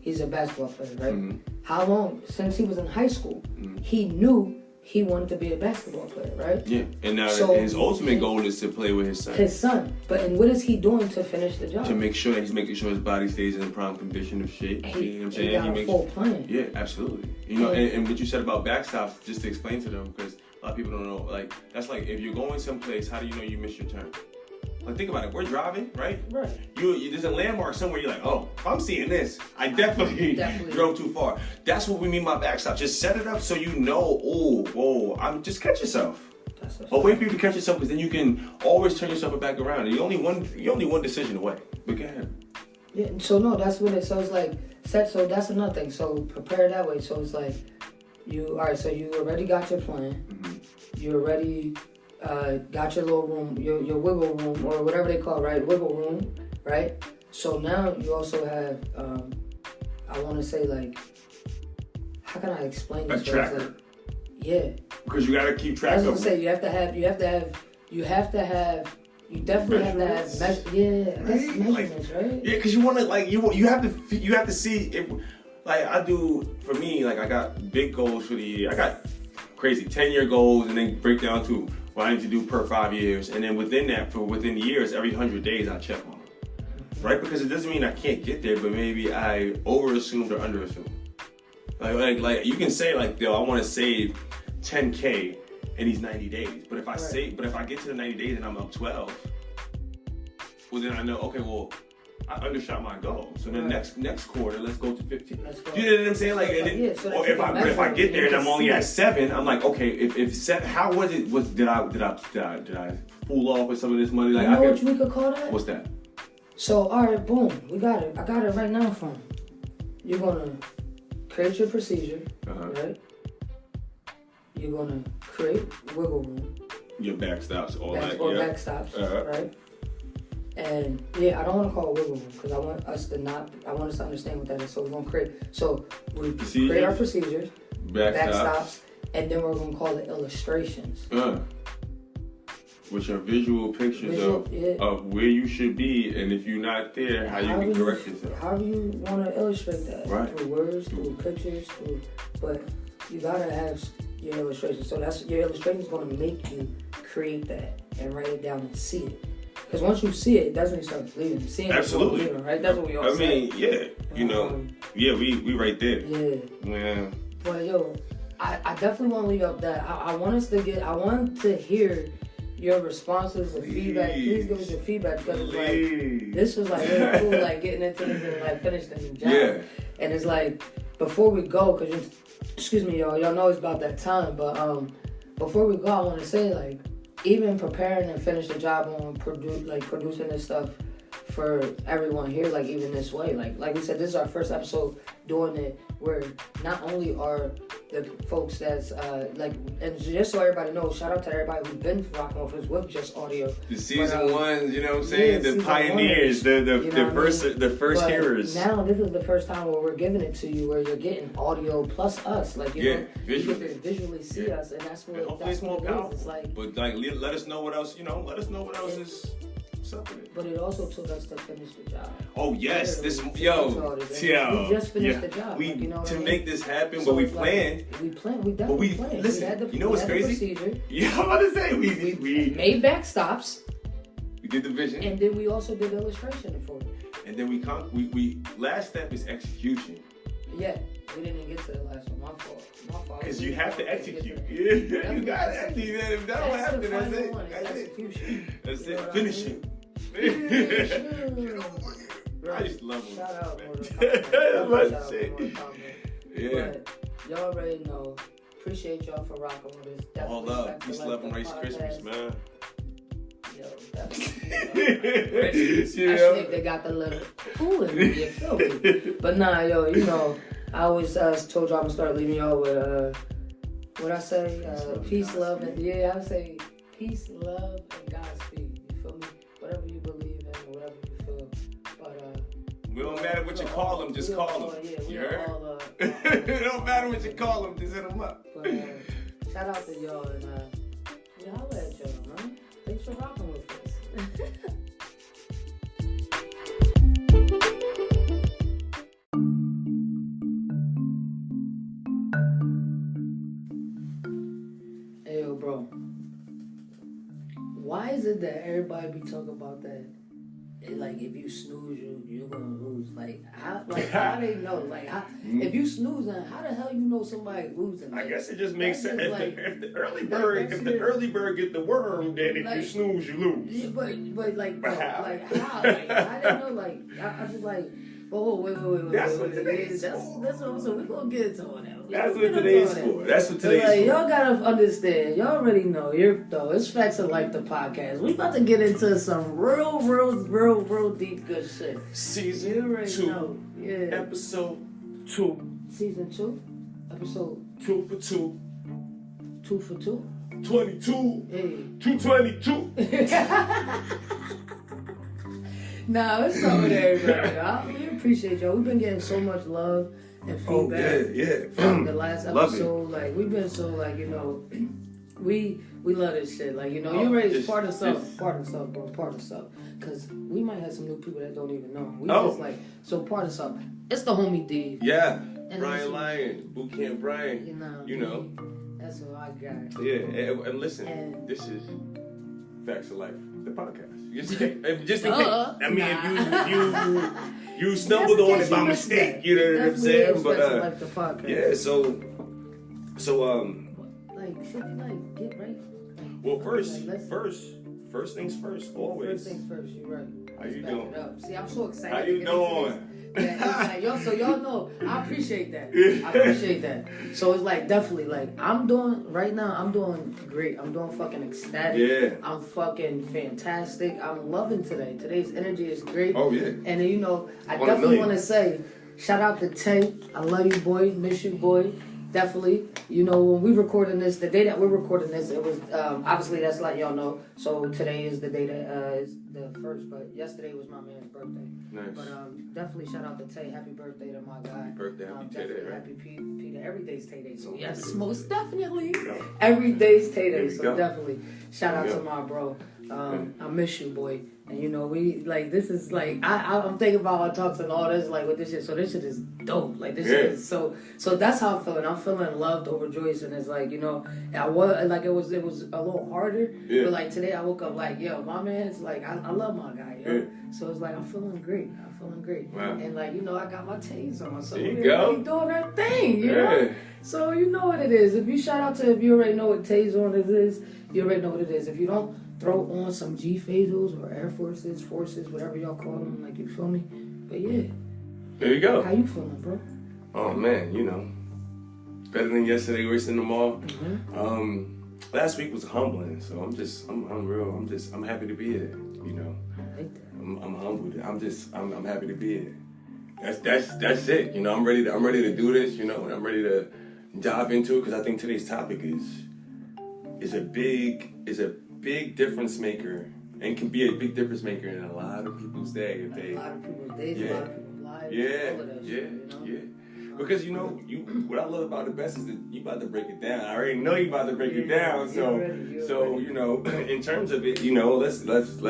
He's a basketball player, right? Mm-hmm. How long? Since he was in high school, he knew he wanted to be a basketball player, right? Yeah, and now his ultimate goal is to play with his son. And what is he doing to finish the job? To make sure that he's making sure his body stays in prime condition of shape. You know what I'm saying? He got a full plan. Yeah, absolutely. You know, and what you said about backstops, just to explain to them, because a lot of people don't know, like, that's like, if you're going someplace, how do you know you missed your turn? Like, think about it. We're driving, right? Right. There's a landmark somewhere. You're like, oh, if I'm seeing this, I definitely drove too far. That's what we mean by backstop. Just set it up so you know. Oh, whoa! Just catch yourself. But wait for you to catch yourself, because then you can always turn yourself back around. And you're only one decision away. But go ahead. Yeah. So no, that's what it. So it's like So that's another thing. So prepare that way. So it's like So you already got your plan. Mm-hmm. You already. Got your little room, your wiggle room, or whatever they call it, right? Wiggle room, right? So now you also have, I want to say, like, how can I explain this? A tracker. Like, yeah. Because you got to keep track of. I was gonna say you definitely have to have measurements, right? Yeah, because you want to, like, you have to see if, like, I do, for me, like, I got big goals for the year. I got crazy 10-year goals, and then break down to what I need to do per 5 years, and then within the years, every 100 days I check on it, right? Because it doesn't mean I can't get there, but maybe I over-assumed or under-assumed. Like you can say, like, yo, I want to save 10K in these 90 days, but if I get to the 90 days and I'm up 12, well, then I know, okay, well, I undershot my goal. So then next quarter, let's go to 15. Do you know what I'm saying? Like, or if I get there and I'm only at 7, I'm like, okay, if 7, how was it? Did I fool off with some of this money? Like, you know what we could call that? What's that? So, all right, boom, we got it. I got it right now from you. You're gonna create your procedure, right? you're gonna create wiggle room. Your backstops, all that. Or backstops, right? And I don't want to call it wiggle room because I want us to understand what that is. So we're gonna create create our procedures, backstops, and then we're gonna call it illustrations. Which are visual pictures of where you should be, and if you're not there, how you can correct yourself. However you want to illustrate that, right? Through words, through pictures, but you gotta have your illustration. So that's your illustration is going to make you create that and write it down and see it. Because once you see it, that's when you start believing. Seeing absolutely, it, right? That's what we all say. We right there. Yeah. But yo, I definitely want to leave up that. I want to hear your responses and feedback. Please give us your feedback because it's like this was like really cool, like getting into this and like finishing the job. Yeah. And it's like before we go, because excuse me, y'all know it's about that time, but before we go, I want to say like even preparing and finish the job on producing this stuff for everyone here, like even this way, like we said, this is our first episode doing it where not only are the folks that's and just so everybody knows, shout out to everybody who's been rocking with us with Just Audio. The season ones, you know what I'm saying? The pioneers, the first hearers. Now this is the first time where we're giving it to you, where you're getting audio plus us, like you know, visually. You can visually see us, and that's what hopefully it's more powerful. It's like, but like, let us know what else. Let us know what else is. But it also took us to finish the job. Oh yes, we just finished the job. To make this happen, but we planned. We definitely planned. Listen, you know what's crazy? Yeah, I'm about to say we made backstops. We did the vision, and then we also did illustration for it. And then we last step is execution. Yeah, we didn't even get to the last one. My fault. Because you have to execute. Yeah, you got to execute. If that don't happen, that's it. Execution. That's it. Finish it. I used to love him. Shout out, yeah. But y'all already know. Appreciate y'all for rocking with us. Definitely all up. Peace, love, and Rice Christmas, man. Yo, definitely. Especially if they got the little cool in me, you feel me? But nah, yo, I always told y'all I'm gonna start leaving y'all with what I say, peace, love, and I would say peace, love, and Godspeed. You feel me? Whatever you believe in, or whatever you feel. But we don't matter what you call them, just call them. You heard? It don't matter what you call them, just hit them up. But shout out to y'all and holla at y'all, man. Thanks for rocking with us. Hey, yo, bro. Why is it that everybody be talking about that? Like, if you snooze, you're gonna lose. Like, how they know? Like, if you snooze, how the hell you know somebody losing? Like, I guess it just makes sense. If the early bird get the worm, then if you snooze, you lose. Yeah, but like how? Like, how? Like, I didn't know. Like, I was like, oh, wait. That's what today's for. That's what. So we gonna get into all that. That's what today's for. That's what today's for. Y'all gotta understand. Y'all already know. It's Facts of Life, the podcast. We about to get into some real deep good shit. Season 2. Yeah. Episode 2. Season 2. Episode 2 for 2. 2 for 2. 22. Hey. 222. Nah, it's up with everybody. We appreciate y'all. We've been getting so much love and feedback. Oh, yeah. From the last episode, like we've been so we love this shit. Like you ready to part of stuff, bro. Cause we might have some new people that don't even know. Part of stuff. It's the homie D. Yeah, and Brian Lyon, Boot Camp Brian. You know. That's what I got. Yeah, and listen, this is Facts of Life, the podcast. Just in case. I mean, if you stumbled on it by mistake, you know what I'm saying? But like the podcast. Yeah, so should we get right? Well, first things first, always. First things first, you're right. How you doing? See, I'm so excited. How you doing? So y'all know, I appreciate that. So it's definitely I'm doing great. I'm doing fucking ecstatic. Yeah. I'm fucking fantastic. I'm loving today. Today's energy is great. Oh yeah. And I definitely want to say, shout out to Tay. I love you, boy. Miss you, boy. definitely. You know, when we recording this, the day that we're recording this, it was obviously that's letting y'all know. So today is the day that is the first, but yesterday was my man's birthday. Nice. But definitely shout out to Tay. Happy birthday to my guy. Happy birthday, happy Tay Day, right? Happy Peter. Every day's Tay Day. So yes, most definitely. Every day's Tay Day. So definitely shout out to my bro. I miss you, boy. And you know, we like this is like I'm thinking about our talks and all this like with this shit. So this shit is dope. Like this shit is so that's how I'm feeling. I'm feeling loved, overjoyed, and it's like, you know, I was like it was a little harder. Yeah. But like today I woke up like, yo, my man's like I love my guy, yo. Yeah. So it's like I'm feeling great. Wow. And like, you know, I got my Tays on, so we're really doing our thing, you know. So you know what it is. If you already know what Tays on it is, you already know what it is. If you don't, throw on some G Phasals or Air Forces, whatever y'all call them, like, you feel me? But yeah. There you go. How you feeling, bro? Oh man, you know, better than yesterday racing the mall. Last week was humbling, so I'm happy to be here, you know. I like that. I'm humbled. I'm happy to be here. That's it. You know, I'm ready to do this, you know, and I'm ready to dive into it because I think today's topic is a big difference maker and can be a big difference maker in a lot of people's day. A lot of people's days, a lot of people's lives. All of that shit, you know? Because you know, what I love about the best is that you about to break it down. I already know you about to break it down. So you know, in terms of it, you know, let's jump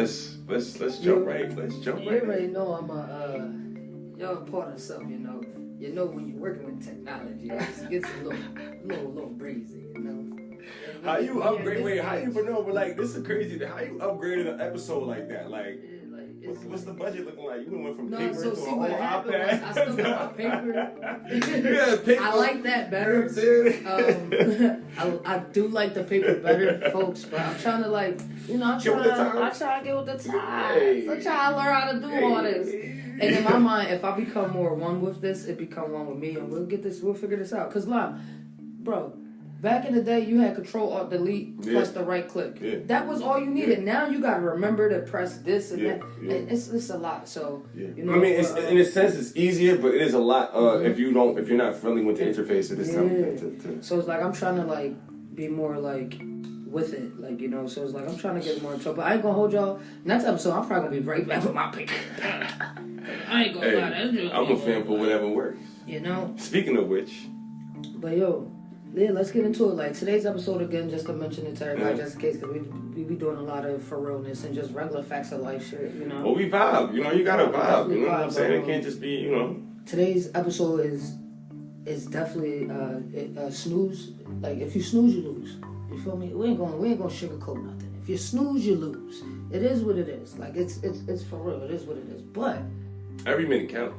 right. Let's jump right. You already know I'm y'all part of something, you know. You know when you're working with technology, it gets a little crazy, you know. How you upgrade? Wait, how you? But no, but like this is crazy. How you upgraded an episode like that? Like, what's the budget looking like? You went from paper to a whole iPad. I still got my paper. Paper. I like that better. I do like the paper better, folks. But I'm trying to like, you know, I'm trying to get with the times. I'm trying to learn how to do all this. And in my mind, if I become more one with this, it become one with me, and we'll figure this out. Cause bro. Back in the day, you had Control-Alt-Delete plus the right click. Yeah. That was all you needed. Now you got to remember to press this and that. Yeah. It's a lot. So you know. I mean, in a sense, it's easier, but it is a lot if you're not friendly with the interface of this time. So it's like I'm trying to like be more like with it, like, you know. So it's like I'm trying to get more in trouble. I ain't gonna hold y'all. Next episode, I'm probably gonna be right back with my pick. I ain't gonna lie. I'm a fan for whatever works. You know. Speaking of which, but yo. Yeah, let's get into it. Like today's episode again, just to mention it to everybody, just in case, because we be doing a lot of for realness and just regular facts of life shit, you know. Well, we vibe, you know. You gotta vibe, you know what I'm saying? It can't just be, you know. Today's episode is definitely a snooze. Like if you snooze, you lose. You feel me? We ain't gonna sugarcoat nothing. If you snooze, you lose. It is what it is. Like it's for real. It is what it is. But every minute count.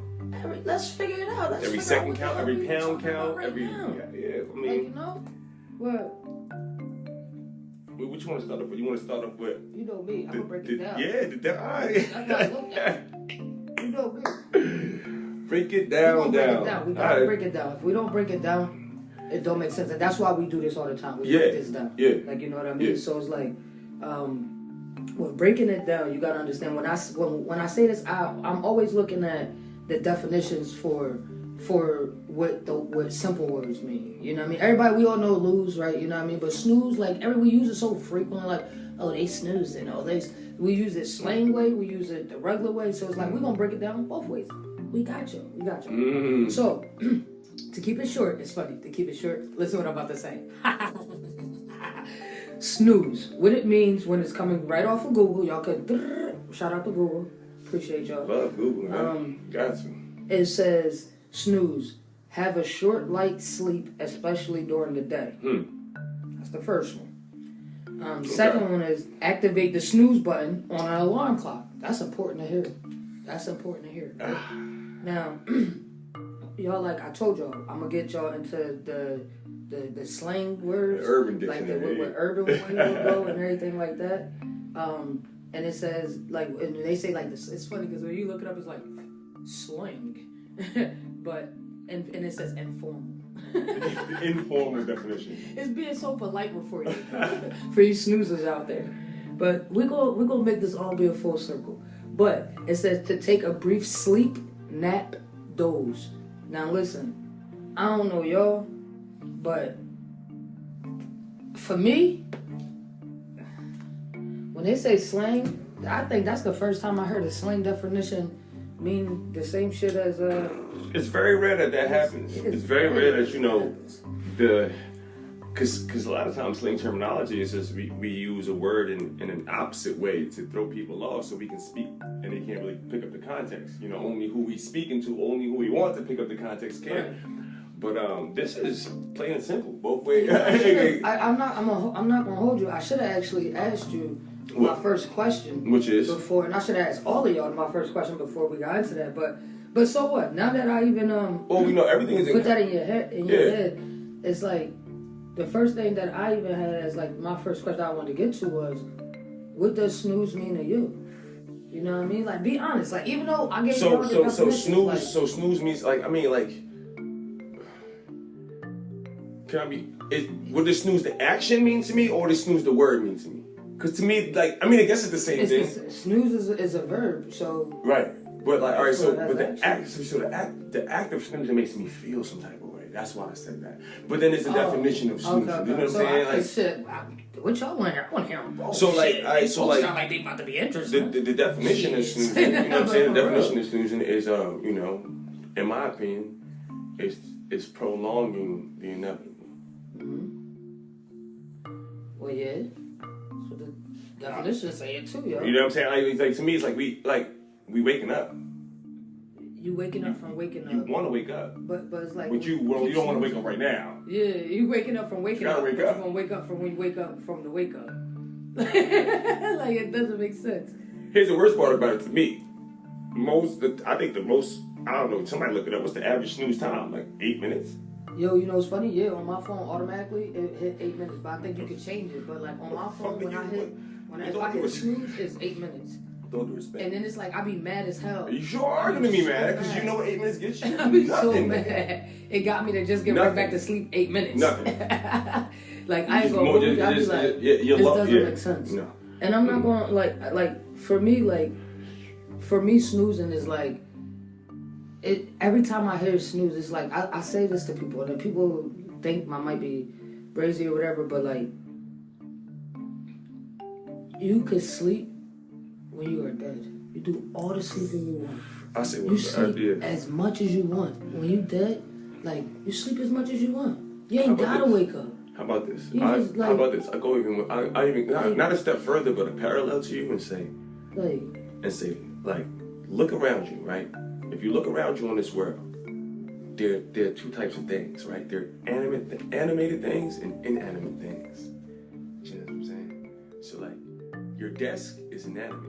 Let's figure it out. Every second count, every pound count, every I mean, like, you know what? Which you want to start off with? You want to start off with? You know me. I'm gonna break it down. Yeah, all right. That's what I looked at. You know me. Break it down. We gotta break it down. If we don't break it down, it don't make sense. And that's why we do this all the time. We break this down. Yeah. Like, you know what I mean? Yeah. So it's like, when breaking it down, you gotta understand. When I say this, I'm always looking at the definitions for what simple words mean. You know what I mean? Everybody, we all know lose, right? You know what I mean? But snooze, like, we use it so frequently, like, oh, they snooze and all this. We use it slang way, we use it the regular way. So it's like, we're gonna break it down both ways. We got you. Mm-hmm. So, to keep it short, it's funny, to keep it short, listen what I'm about to say. Snooze, what it means when it's coming right off of Google, y'all could, shout out to Google. Appreciate y'all. Love Google, man. Got you. It says, snooze, have a short, light sleep, especially during the day. That's the first one. Second one is activate the snooze button on an alarm clock. That's important to hear. Now, y'all, like I told y'all, I'm going to get y'all into the slang words. The urban dictionary. Like the urban lingo and everything like that. And it says, like, and they say, like, this. It's funny because when you look it up, it's like slang. But, and it says informal. The informal definition. It's being so polite for you. For you snoozers out there. But we're gonna make this all be a full circle. But it says to take a brief sleep, nap, doze. Now listen, I don't know y'all, But for me, when they say slang, I think that's the first time I heard a slang definition mean the same shit as It's very rare that happens. It's very rare that because a lot of times slang terminology is just we use a word in an opposite way to throw people off so we can speak and they can't really pick up the context. Only who we speaking to, only who we want to pick up the context can. Right. But this is plain and simple, both ways. I'm not gonna hold you. I should have actually asked you my first question, which is before, and I should have asked all of y'all my first question before we got into that. But so what? Now that I even everything is put that in your head, it's like the first thing that I even had as like my first question I wanted to get to was, what does snooze mean to you? You know what I mean? Like, be honest. Like, even though I gave you all the definitions, snooze means would the snooze the action mean to me, or the snooze the word mean to me? Because to me, I guess it's the same thing. Snooze is a verb, so right. But all right, the act of snoozing makes me feel some type of way. That's why I said that. But then there's a definition of snoozing. Okay. You know what I'm saying? What y'all want to hear? I want to hear them both. So sound like they about to be interesting. The definition of snoozing, you know what I'm saying? The definition of snoozing is, in my opinion, is prolonging the inevitable. Well, yeah. That's what the definition say it too, yo. You know what I'm saying? Like to me, it's like we waking up. You waking up from waking up. You want to wake up. But it's like... But you don't want to wake up right now. Yeah, you waking up from waking up. You gotta wake up. You're going to wake up from when you wake up from the wake up. Like, it doesn't make sense. Here's the worst part about it to me. I don't know, somebody look it up. What's the average snooze time? Like 8 minutes? Yo, you know what's funny? Yeah, on my phone, automatically, it hit 8 minutes. But I think you can change it. But, like, on my phone, if I hit snooze, it's 8 minutes. Don't do respect. And then it's like, I be mad as hell. You sure are going to be mad, because you know what 8 minutes gets you? I be so mad. It got me to just get right back to sleep 8 minutes. Nothing. Like, I ain't going to I be like, this doesn't make sense. No. And I'm not going to, for me, snoozing is like, every time I hear snooze, it's like, I say this to people, and people think I might be crazy or whatever, but like, you could sleep when you are dead. You do all the sleeping you want. I say you sleep as much as you want. When you dead, like, you sleep as much as you want. You ain't gotta wake up. How about this? How about this? I go even not a step further, but a parallel to you and say, look around you, right? If you look around you on this world, there are two types of things, right? There are animated things and inanimate things. You know what I'm saying? So like, your desk is inanimate.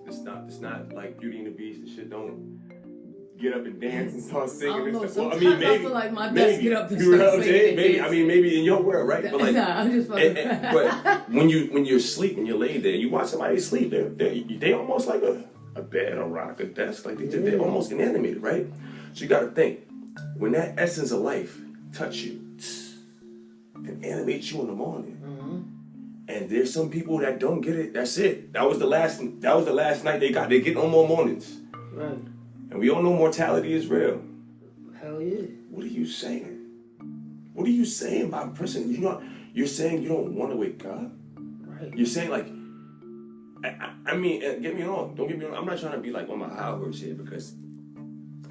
It's not like Beauty and the Beast. The shit don't get up and dance and start singing and stuff. I feel like my desk get up and start singing. Maybe in your world, right? But like, I'm just but when you're asleep and you're laying there, you watch somebody sleep. They almost like a bed, a rock, a desk. Like they're almost inanimated, right? So you got to think, when that essence of life touch you and animate you in the morning. And there's some people that don't get it. That's it. That was the last night they get no more mornings. Right. And we all know mortality is real. Hell yeah. What are you saying? What are you saying by a person? You're saying you don't want to wake up. Right. You're saying like, I mean, get me wrong. Don't get me wrong. I'm not trying to be like on my high horse here, because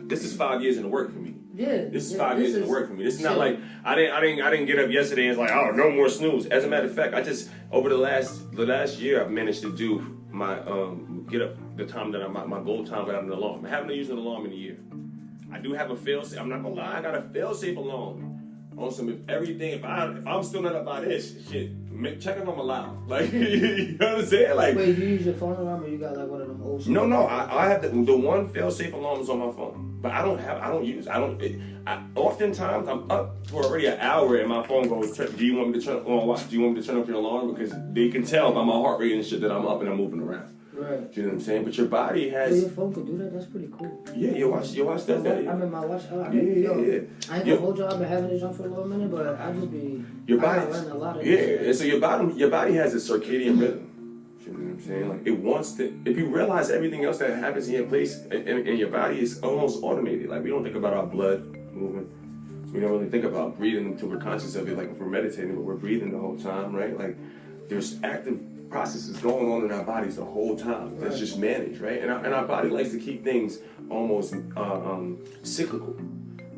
this is 5 years in the work for me. Yeah. This is 5 years in the work for me. This is not like I didn't get up yesterday and it's like, oh, no more snooze. As a matter of fact, I just over the last year I've managed to do my get up the time that my goal time without an alarm. I haven't used an alarm in a year. I do have a fail-safe. I'm not gonna lie, I got a fail-safe alarm. On some if I'm still not up by this shit, check if I'm alive. Like, you know what I'm saying? Like, wait, you use your phone alarm, or you got like one of them old school? No, I have the one fail-safe alarm is on my phone, but oftentimes I'm up for already an hour and my phone goes, do you want me to turn off your alarm? Because they can tell by my heart rate and shit that I'm up and I'm moving around. Right. You know what I'm saying? But your body has... Well, your phone can do that? That's pretty cool. Yeah, your watch does that. I mean, my watch... Yeah. I ain't gonna hold y'all. I've been having this on for a little minute, but I just be... Your body... I learned a lot of and so your body has a circadian rhythm. You know what I'm saying? Like, it wants to... If you realize everything else that happens in your place, in your body is almost automated. Like, we don't think about our blood moving. We don't really think about breathing until we're conscious of it, like if we're meditating, but we're breathing the whole time, right? Like there's active processes going on in our bodies the whole time that's just managed, right? And our body likes to keep things almost cyclical,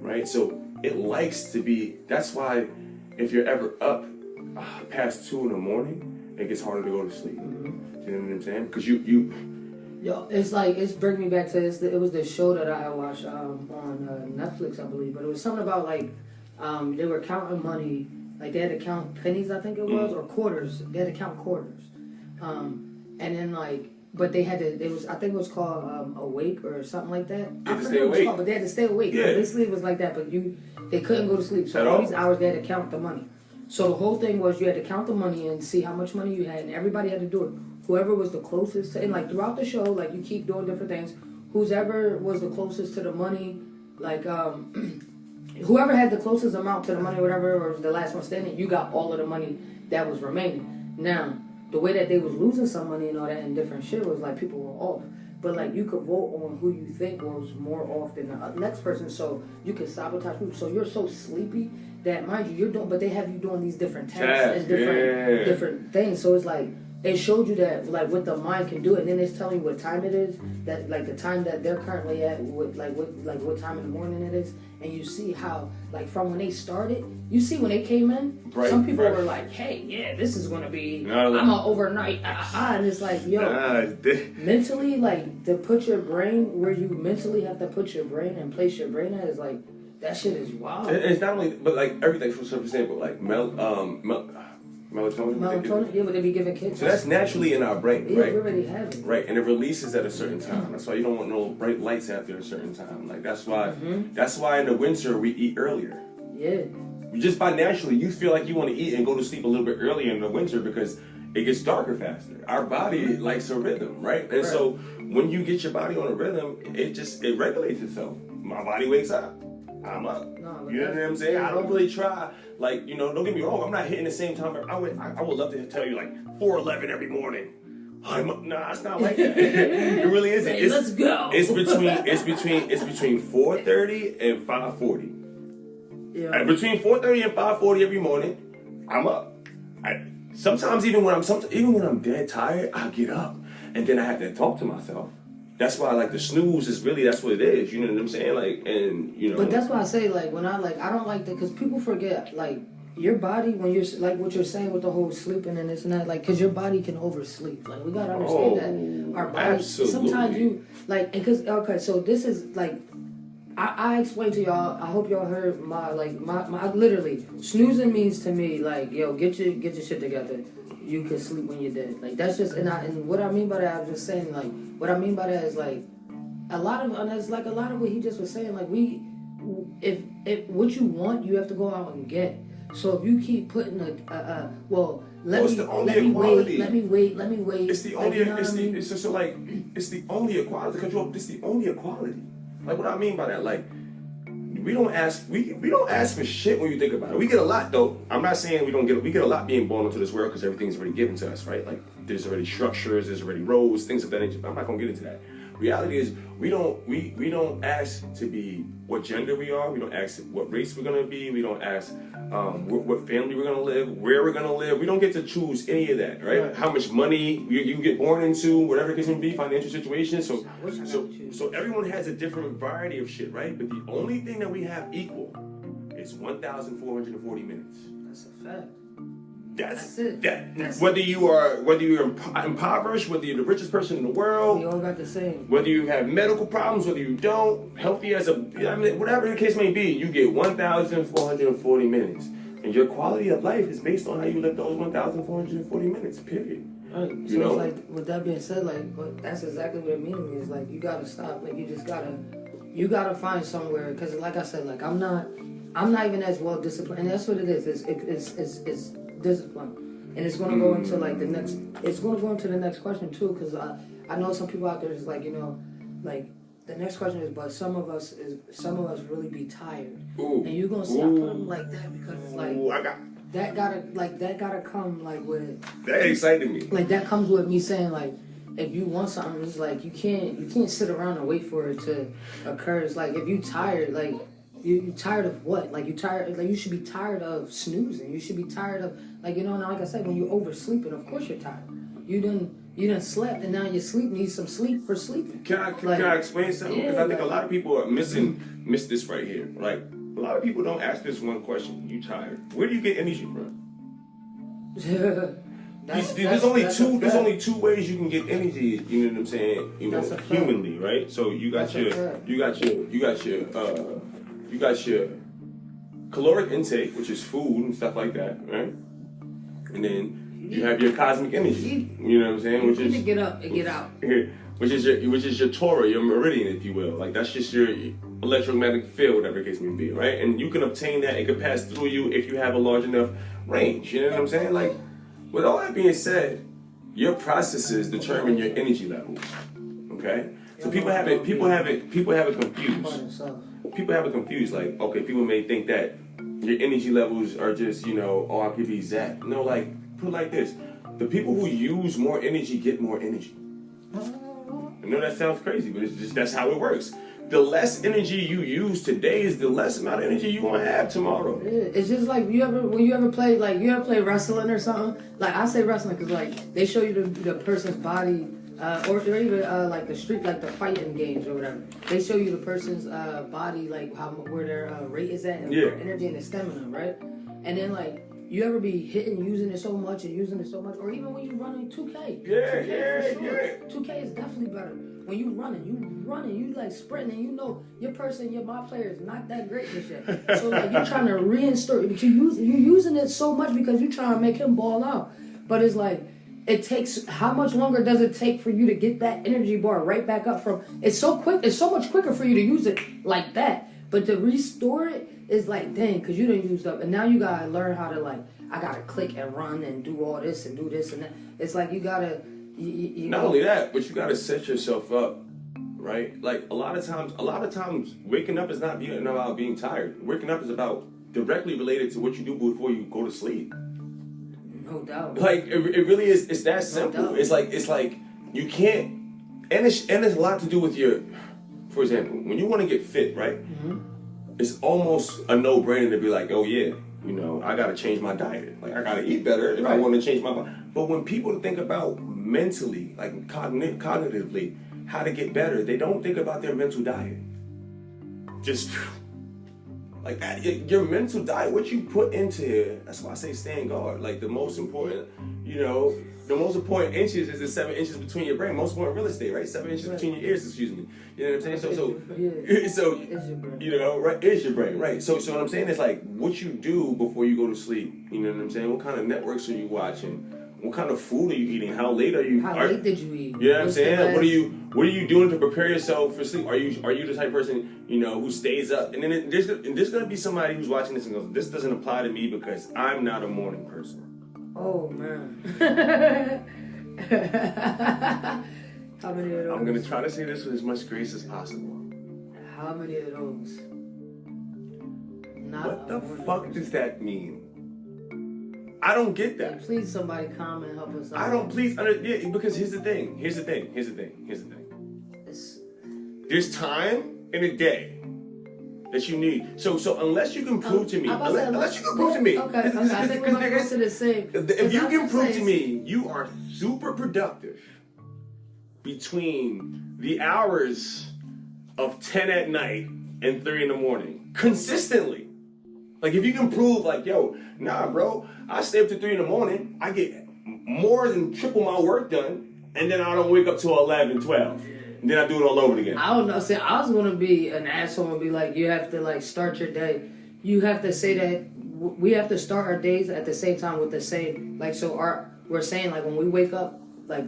right? So it likes to be, that's why if you're ever up past 2 in the morning, it gets harder to go to sleep. Mm-hmm. You know what I'm saying? Because Yo, it's like, it's bringing me back to this. It was the show that I watched on Netflix, I believe. But it was something about, like, they were counting money. Like, they had to count pennies, I think it was, or quarters. They had to count quarters. And then, like, but they had to, I think it was called Awake or something like that. I forget what it was called, but they had to stay awake. Yeah. Basically, it was like that, but they couldn't go to sleep. So all these hours, they had to count the money. So the whole thing was you had to count the money and see how much money you had, and everybody had to do it. Whoever was the closest to, and like throughout the show, like you keep doing different things. Whoever was the closest to the money, like whoever had the closest amount to the money, whatever, or was the last one standing, you got all of the money that was remaining. Now, the way that they was losing some money and all that and different shit was like people were off. But like you could vote on who you think was more off than the next person, so you can sabotage people. So you're so sleepy that, mind you, you're doing, but they have you doing these different tasks and different things. So it's like, it showed you that, like, what the mind can do, and then it's telling you what time it is, that, like, the time that they're currently at, what time in the morning it is, and you see how, like, from when they started, you see when they came in, some people were like, hey, yeah, this is going to be, I'm an overnight, and it's like, yo, mentally, like, to put your brain where you mentally have to put your brain and place your brain at is, like, that shit is wild. It's not only, but, like, everything, for example, like, melatonin, yeah, but they be giving kids. So that's naturally in our brain, yeah, right? We already have it. Right, and it releases at a certain time. That's why you don't want no bright lights after a certain time. Like that's why in the winter we eat earlier. Yeah. Just by naturally, you feel like you want to eat and go to sleep a little bit earlier in the winter because it gets darker faster. Our body likes a rhythm, right? And so when you get your body on a rhythm, it regulates itself. My body wakes up. I'm up. You know what I'm saying? I don't really try. Like, you know, don't get me wrong. I'm not hitting the same time. I would love to tell you like 4:11 every morning. I'm up. Nah, it's not like that. It really isn't. Hey, let's go. It's between 4:30 and 5:40. Yeah. Between 4:30 and 5:40 every morning, I'm up. Sometimes even when I'm dead tired, I'll get up and then I have to talk to myself. That's why, like, the snooze is really, that's what it is. You know what I'm saying? Like, and, you know. But that's why I say, like, when I don't like that, because people forget, like, your body, when you're, like, what you're saying with the whole sleeping and this and that, like, because your body can oversleep. Like, we got to understand that. Our body, absolutely. Sometimes you, like, because, okay, so this is, like, I explained to y'all, I hope y'all heard my literally, snoozing means to me, like, yo, get your shit together. You can sleep when you're dead. Like, that's just, and what I mean by that, I'm just saying, like, what I mean by that is, like, a lot of what he just was saying, like, if what you want, you have to go out and get. So if you keep putting let me wait. It's the only, it's just like, it's the only equality, control, it's the only equality. Like, what I mean by that, like, we don't ask for shit when you think about it. We get a lot though. I'm not saying we get a lot being born into this world because everything's already given to us, right? Like there's already structures, there's already roles, things of that nature. I'm not gonna get into that. Reality is we don't ask to be what gender we are, we don't ask what race we're gonna be, we don't ask what family we're gonna live, where we're gonna live. We don't get to choose any of that, right? How much money you get born into, whatever the case may be, financial situation. So everyone has a different variety of shit, right? But the only thing that we have equal is 1,440 minutes. That's a fact. That's it. Whether you're impoverished, whether you're the richest person in the world, we all got the same. Whether you have medical problems, whether you don't, healthy whatever the case may be, you get 1,440 minutes, and your quality of life is based on how you live those 1,440 minutes. Period. Right. So it's like, with that being said, like, but that's exactly what it means to me. Is like you gotta stop. Like you gotta find somewhere. Because like I said, like I'm not even as well disciplined. And that's what it is. It's discipline, and it's going to go into like the next question too, because I know some people out there is like, you know, like the next question is, but some of us really be tired. And you're gonna see I put them like that because it's like that gotta come like with that excited me, like that comes with me saying like, if you want something, it's like you can't sit around and wait for it to occur. It's like if you tired, like You tired of what? Like, you tired, like, you should be tired of snoozing. You should be tired of, like, you know, and like I said, when you oversleeping, of course you're tired. You done slept, and now your sleep needs some sleep for sleeping. Can I explain something? Because I think a lot of people are miss this right here. Like, a lot of people don't ask this one question. You tired? Where do you get energy from? There's only two ways you can get energy. You know what I'm saying? You know, humanly, right? So you got your caloric intake, which is food and stuff like that, right? And then you have your cosmic energy. You know what I'm saying? Which is to get up and get out. Which is your Torah, your meridian, if you will. Like, that's just your electromagnetic field, whatever the case may be, right? And you can obtain that. It can pass through you if you have a large enough range. You know what I'm saying? Like, with all that being said, your processes determine your energy levels. Okay? So people have it confused. People have it confused. Like, okay, people may think that your energy levels are just, you know, oh, I could be zapped. No, like, put it like this. The people who use more energy get more energy. I know that sounds crazy, but it's just, that's how it works. The less energy you use today is the less amount of energy you want to have tomorrow. It's just like when you ever play wrestling or something. Like, I say wrestling because, like, they show you the person's body, or even like the street, like the fighting games or whatever. They show you the person's body, like where their rate is at, and their energy and their stamina, right? And then, like, you ever be using it so much, or even when you're running 2K. 2K is definitely better. When you running, you like sprinting, and you know your player is not that great this year. So, like, you're trying to reinstore it, but you're using it so much because you're trying to make him ball out. But it's like, it takes, how much longer does it take for you to get that energy bar right back up from, it's so much quicker for you to use it like that. But to restore it is like, dang, because you done used up. And now you got to learn how to, like, I got to click and run and do all this and do this and that. It's like you got to... Not only that, but you got to set yourself up, right? Like, a lot of times, waking up is not about being tired. Waking up is about directly related to what you do before you go to sleep. No doubt. Like, it really is. It's that simple. No, it's like you can't... And it's a lot to do with your... For example, when you want to get fit, right? Mm-hmm. It's almost a no-brainer to be like, oh yeah, you know, I got to change my diet. Like, I got to eat better if I want to change my body. But when people think about mentally, like cognitively, how to get better, they don't think about their mental diet. Just like that. Your mental diet, what you put into it, that's why I say stay in guard. Like, the most important, you know, the most important inches is the 7 inches between your brain. Most important real estate, right? 7 inches between your ears, excuse me. You know what I'm saying? So you know, right, is your brain, right? So what I'm saying is, like, what you do before you go to sleep. You know what I'm saying? What kind of networks are you watching? What kind of food are you eating? How late are you? How late did you eat? You know what I'm saying? What are you doing to prepare yourself for sleep? Are you the type of person, you know, who stays up? And then there's gonna be somebody who's watching this and goes, this doesn't apply to me because I'm not a morning person. Oh man. How many of those? I'm gonna try to say this with as much grace as possible. How many of those? What the fuck does that mean? I don't get that. Hey, please, somebody comment, help us out. I don't because here's the thing. There's time in a day that you need. So unless you can prove to me, unless you can prove to me, okay, I think we're going to the same. If you can prove to me you are super productive between the hours of 10 at night and 3 in the morning, consistently. Like, if you can prove, like, yo, nah, bro, I stay up to 3 in the morning, I get more than triple my work done, and then I don't wake up till 11, 12. And then I do it all over again. I don't know. See, I was going to be an asshole and be like, you have to, like, start your day. You have to say that we have to start our days at the same time with the same, like, so we're saying, like, when we wake up, like,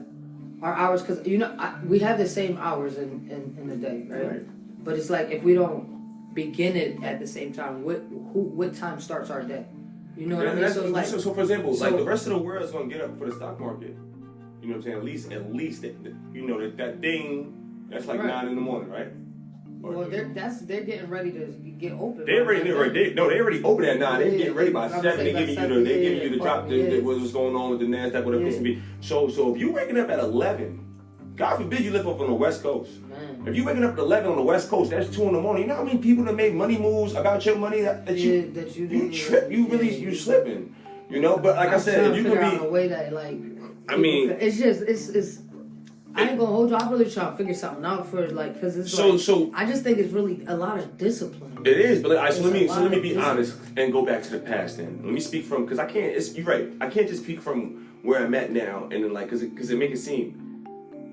our hours, because, you know, we have the same hours in the day, right? But it's like, if we don't begin it at the same time, what time starts our day? You know what I mean? So for example, like, the rest of the world is going to get up for the stock market. You know what I'm saying? At least you know, that thing that's like 9 in the morning, right? Well, they're getting ready to get open. They already open at 9. They're getting ready by 7. They're giving you the drop. What's going on with the NASDAQ, whatever it may be. So if you're waking up at 11 God forbid you live up on the West Coast. Man. If you waking up at 11 on the West Coast, that's 2 in the morning. You know how many people that made money moves about your money that you trip, you slipping. You know, but like I said, if you can be a way that like, I mean, it's just it's. I ain't gonna hold you. I'm really trying to figure something out for like, cause it's so. I just think it's really a lot of discipline. It is, but so let me be honest and go back to the past. Then let me speak from because I can't. You're right. I can't just speak from where I'm at now and then like because it make it seem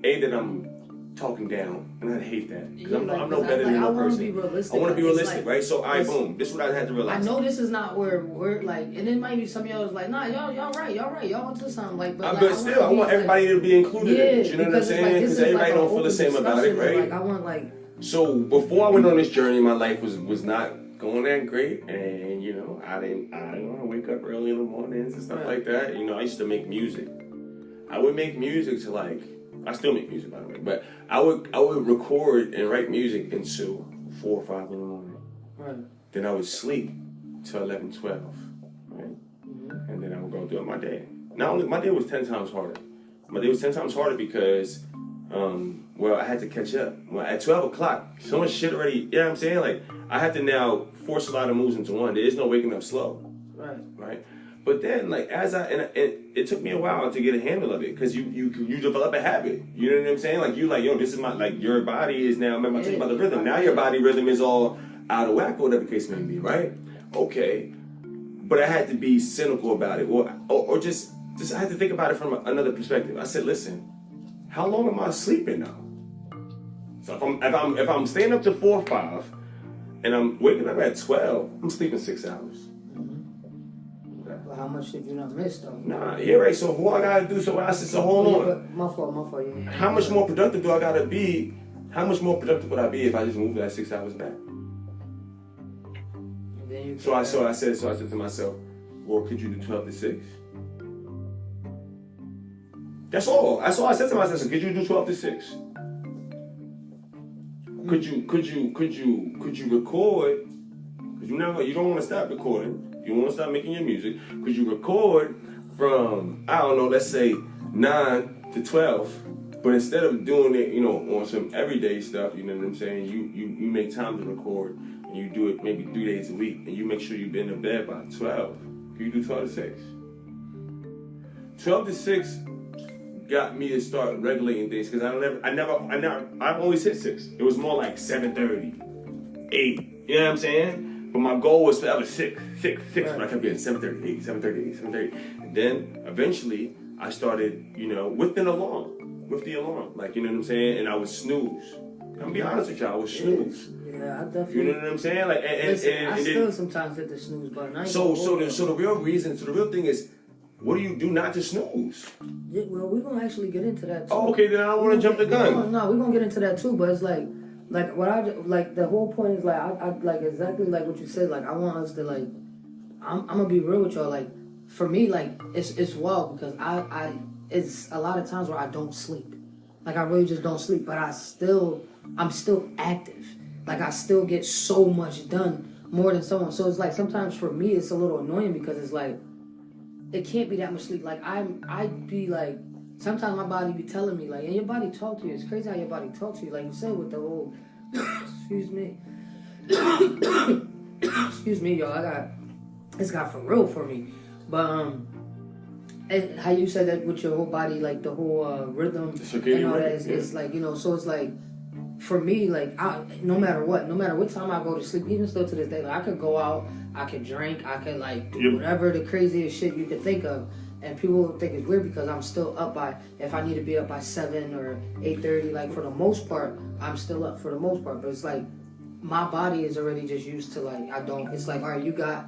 that I'm talking down, and I hate that because I'm no better than no person. I want to be realistic, right? So boom. This is what I had to realize. I know this is not where we're like, and it might be some of y'all is like, nah, y'all right, y'all onto something like, but still, I want everybody to be included in it. You know what I'm saying? Because everybody don't feel the same about it, right? Like I want like. So before I went on this journey, my life was not going that great, and you know, I didn't want to wake up early in the mornings and stuff like that. You know, I used to make music. I would make music to like. I still make music, by the way, but I would record and write music until 4 or 5 in the morning. Right. Then I would sleep till 11, 12, right? Mm-hmm. And then I would go through my day. Not only my day was 10 times harder. My day was 10 times harder because, I had to catch up. Well, at 12 o'clock, so much shit already. You know what I'm saying? Like I have to now force a lot of moves into one. There is no waking up slow. Right. But then, like, it took me a while to get a handle of it, because you develop a habit. You know what I'm saying? Like, this is my, like, your body is now, remember I told you about the rhythm. Now your body rhythm is all out of whack, or whatever the case may be, right? Okay. But I had to be cynical about it, or just I had to think about it from another perspective. I said, listen, how long am I sleeping now? So if I'm staying up to 4 or 5, and I'm waking up at 12, I'm sleeping 6 hours. How much did you not miss though? Nah, yeah, right. So what I gotta do? So I said, so hold on. But my fault. Yeah. How much more productive do I gotta be? How much more productive would I be if I just moved that 6 hours back? So I said to myself, well, could you do 12 to 6? That's all I said to myself. Could you do 12 to 6? Could you record? Because you don't want to stop recording. You want to start making your music. Could you record from, I don't know, let's say 9 to 12, but instead of doing it, on some everyday stuff, you know what I'm saying, you make time to record, and you do it maybe 3 days a week, and you make sure you've been in bed by 12. Can you do 12 to 6? 12 to 6 got me to start regulating things, because I've always hit 6. It was more like 7:30, 8, you know what I'm saying? But my goal was forever 6. But I kept getting 7:30, 7:30. And then eventually I started, with the alarm. Like, you know what I'm saying? And I would snooze. I'm gonna be honest with y'all, I would snooze. Yeah, I definitely. You know what I'm saying? Like, I still sometimes hit the snooze button. So the real thing is, what do you do not to snooze? Yeah, well, we're gonna actually get into that too. Oh, okay, then I don't want to jump the gun. No, we're gonna get into that too, but it's like the whole point is like I like exactly like what you said. Like I want us to like, I'm gonna be real with y'all. Like for me, like it's wild because I it's a lot of times where I don't sleep. Like I really just don't sleep, but I'm still active. Like I still get so much done more than someone. So it's like sometimes for me it's a little annoying because it's like it can't be that much sleep. Like I'd be like. Sometimes my body be telling me, like, and your body talk to you. It's crazy how your body talk to you. Like you said with the whole, excuse me. Excuse me, y'all. It's got for real for me. But, and how you said that with your whole body, like the whole rhythm and all that, it's like, so it's like, for me, like, no matter what time I go to sleep, even still to this day, like, I could go out, I could drink, I could, like, do whatever the craziest shit you could think of. And people think it's weird because I'm still up if I need to be up by 7 or 8:30, like for the most part, I'm still up for the most part. But it's like, my body is already just used to like, it's like, all right,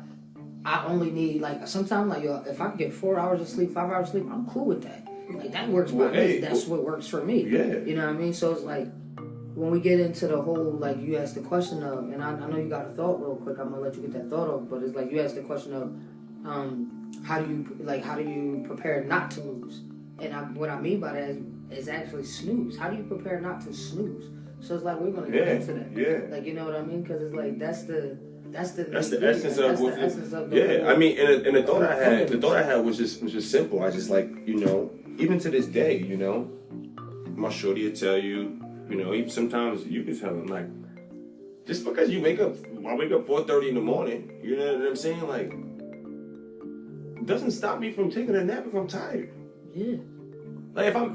I only need like, sometimes like, if I can get 4 hours of sleep, 5 hours of sleep, I'm cool with that. Like that works for me. That's what works for me. Yeah. You know what I mean? So it's like, when we get into the whole, like you asked the question of, and I know you got a thought real quick, I'm gonna let you get that thought off, but it's like you asked the question of, how do you prepare not to lose? And what I mean by that is actually snooze. How do you prepare not to snooze? So it's like we're gonna get into that. Yeah. Like you know what I mean? Because it's like that's the essence of the I mean, and the thought I had was just simple. I just like even to this day, my shorty will tell you, you know, even sometimes you can tell him, like, just because I wake up 4:30 in the morning, you know what I'm saying? Like, doesn't stop me from taking a nap if I'm tired. Yeah. Like if I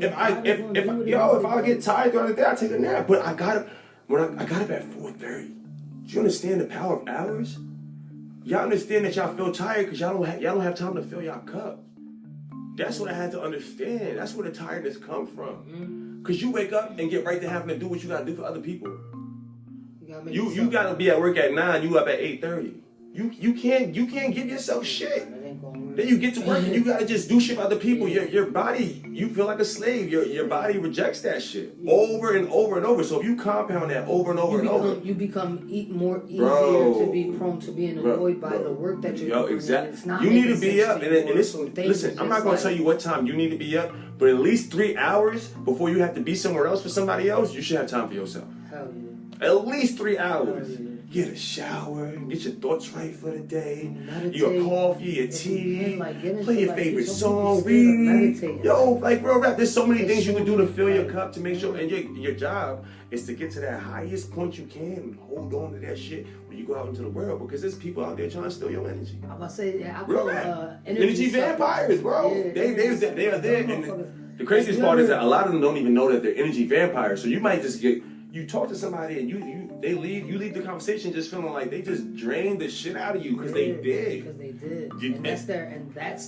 get tired throughout the day, I take a nap. But I got up at 4:30. Do you understand the power of hours? Y'all understand that y'all feel tired because y'all don't have time to fill y'all cup. That's what I had to understand. That's where the tiredness come from. Because you wake up and get right to having to do what you gotta do for other people. You gotta be at work at 9. You up at 8:30. You can't give yourself shit. Then you get to work and you gotta just do shit for other people. Your body, you feel like a slave. Your body rejects that shit over and over and over. So if you compound that over and over and over, you become more easier to be prone to being annoyed by the work that you're doing. Exactly. It's not you need to be up, to and listen. I'm not gonna tell you what time you need to be up, but at least 3 hours before you have to be somewhere else for somebody else, you should have time for yourself. Hell yeah. At least 3 hours. Hell yeah. Get a shower, get your thoughts right for the day. Meditate. Your coffee, your tea, Play play your favorite song, read. Yo, like real rap, there's so many things you can do to fill your cup to make sure. And your job is to get to that highest point you can and hold on to that shit when you go out into the world, because there's people out there trying to steal your energy. I'm about to say, I call energy vampires, bro. Yeah, they are there. And the craziest part is that a lot of them don't even know that they're energy vampires. So you might just you talk to somebody and they leave the conversation just feeling like they just drained the shit out of you because they did. Because they did. And that's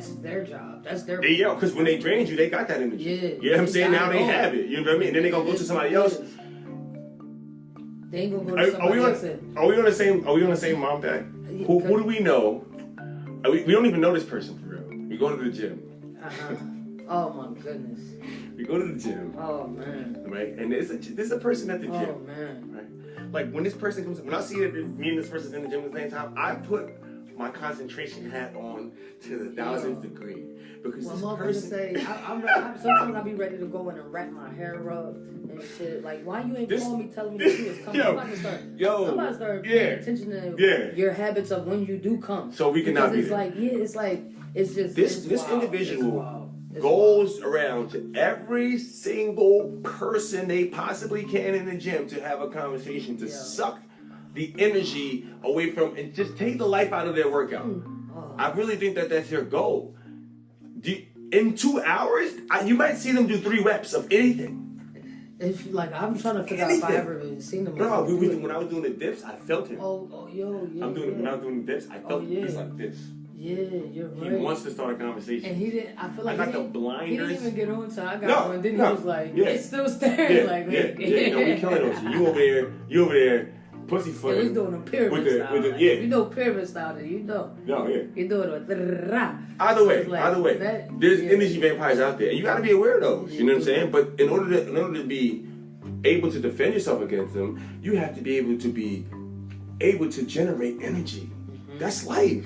their job. That's their because when they drained you, they got that energy. Yeah. You know what I'm saying? Now they have it. You know what I mean? And then they gonna go to somebody else. They ain't gonna go to somebody else. Are we on the same mom pack? Who do we know? We don't even know this person for real. We go to the gym. Oh my goodness. We go to the gym. Oh man. Right? And there's a person at the gym. Oh man. Right? Like when this person comes, when I see that me and this person's in the gym at the same time, I put my concentration hat on to the 1000th degree. Because this person... say, sometimes I'll be ready to go in and wrap my hair up and shit. Like, why you ain't calling me telling me that you was coming? I'm about to start paying attention to your habits of when you do come. So we cannot be there. It's just... This individual goes around to every single person they possibly can in the gym to have a conversation, to suck the energy away from and just take the life out of their workout. I really think that that's their goal. In 2 hours, you might see them do 3 reps of anything. I'm trying to figure out if I ever seen them. No, when I was doing the dips, I felt him. When I was doing the dips, I felt it's like this. Yeah, you're right. He wants to start a conversation. And he didn't, I feel like I got the blinders. He didn't even get on, so I got one. Then he was like, it's still staring. We killing those. You over there, pussyfoot. Yeah, he's doing a pyramid style. You know pyramid style, then you know. No, yeah. You're doing a Either way, there's energy vampires out there, and you got to be aware of those. You know what I'm saying? But in order to be able to defend yourself against them, you have to be able to generate energy. That's life.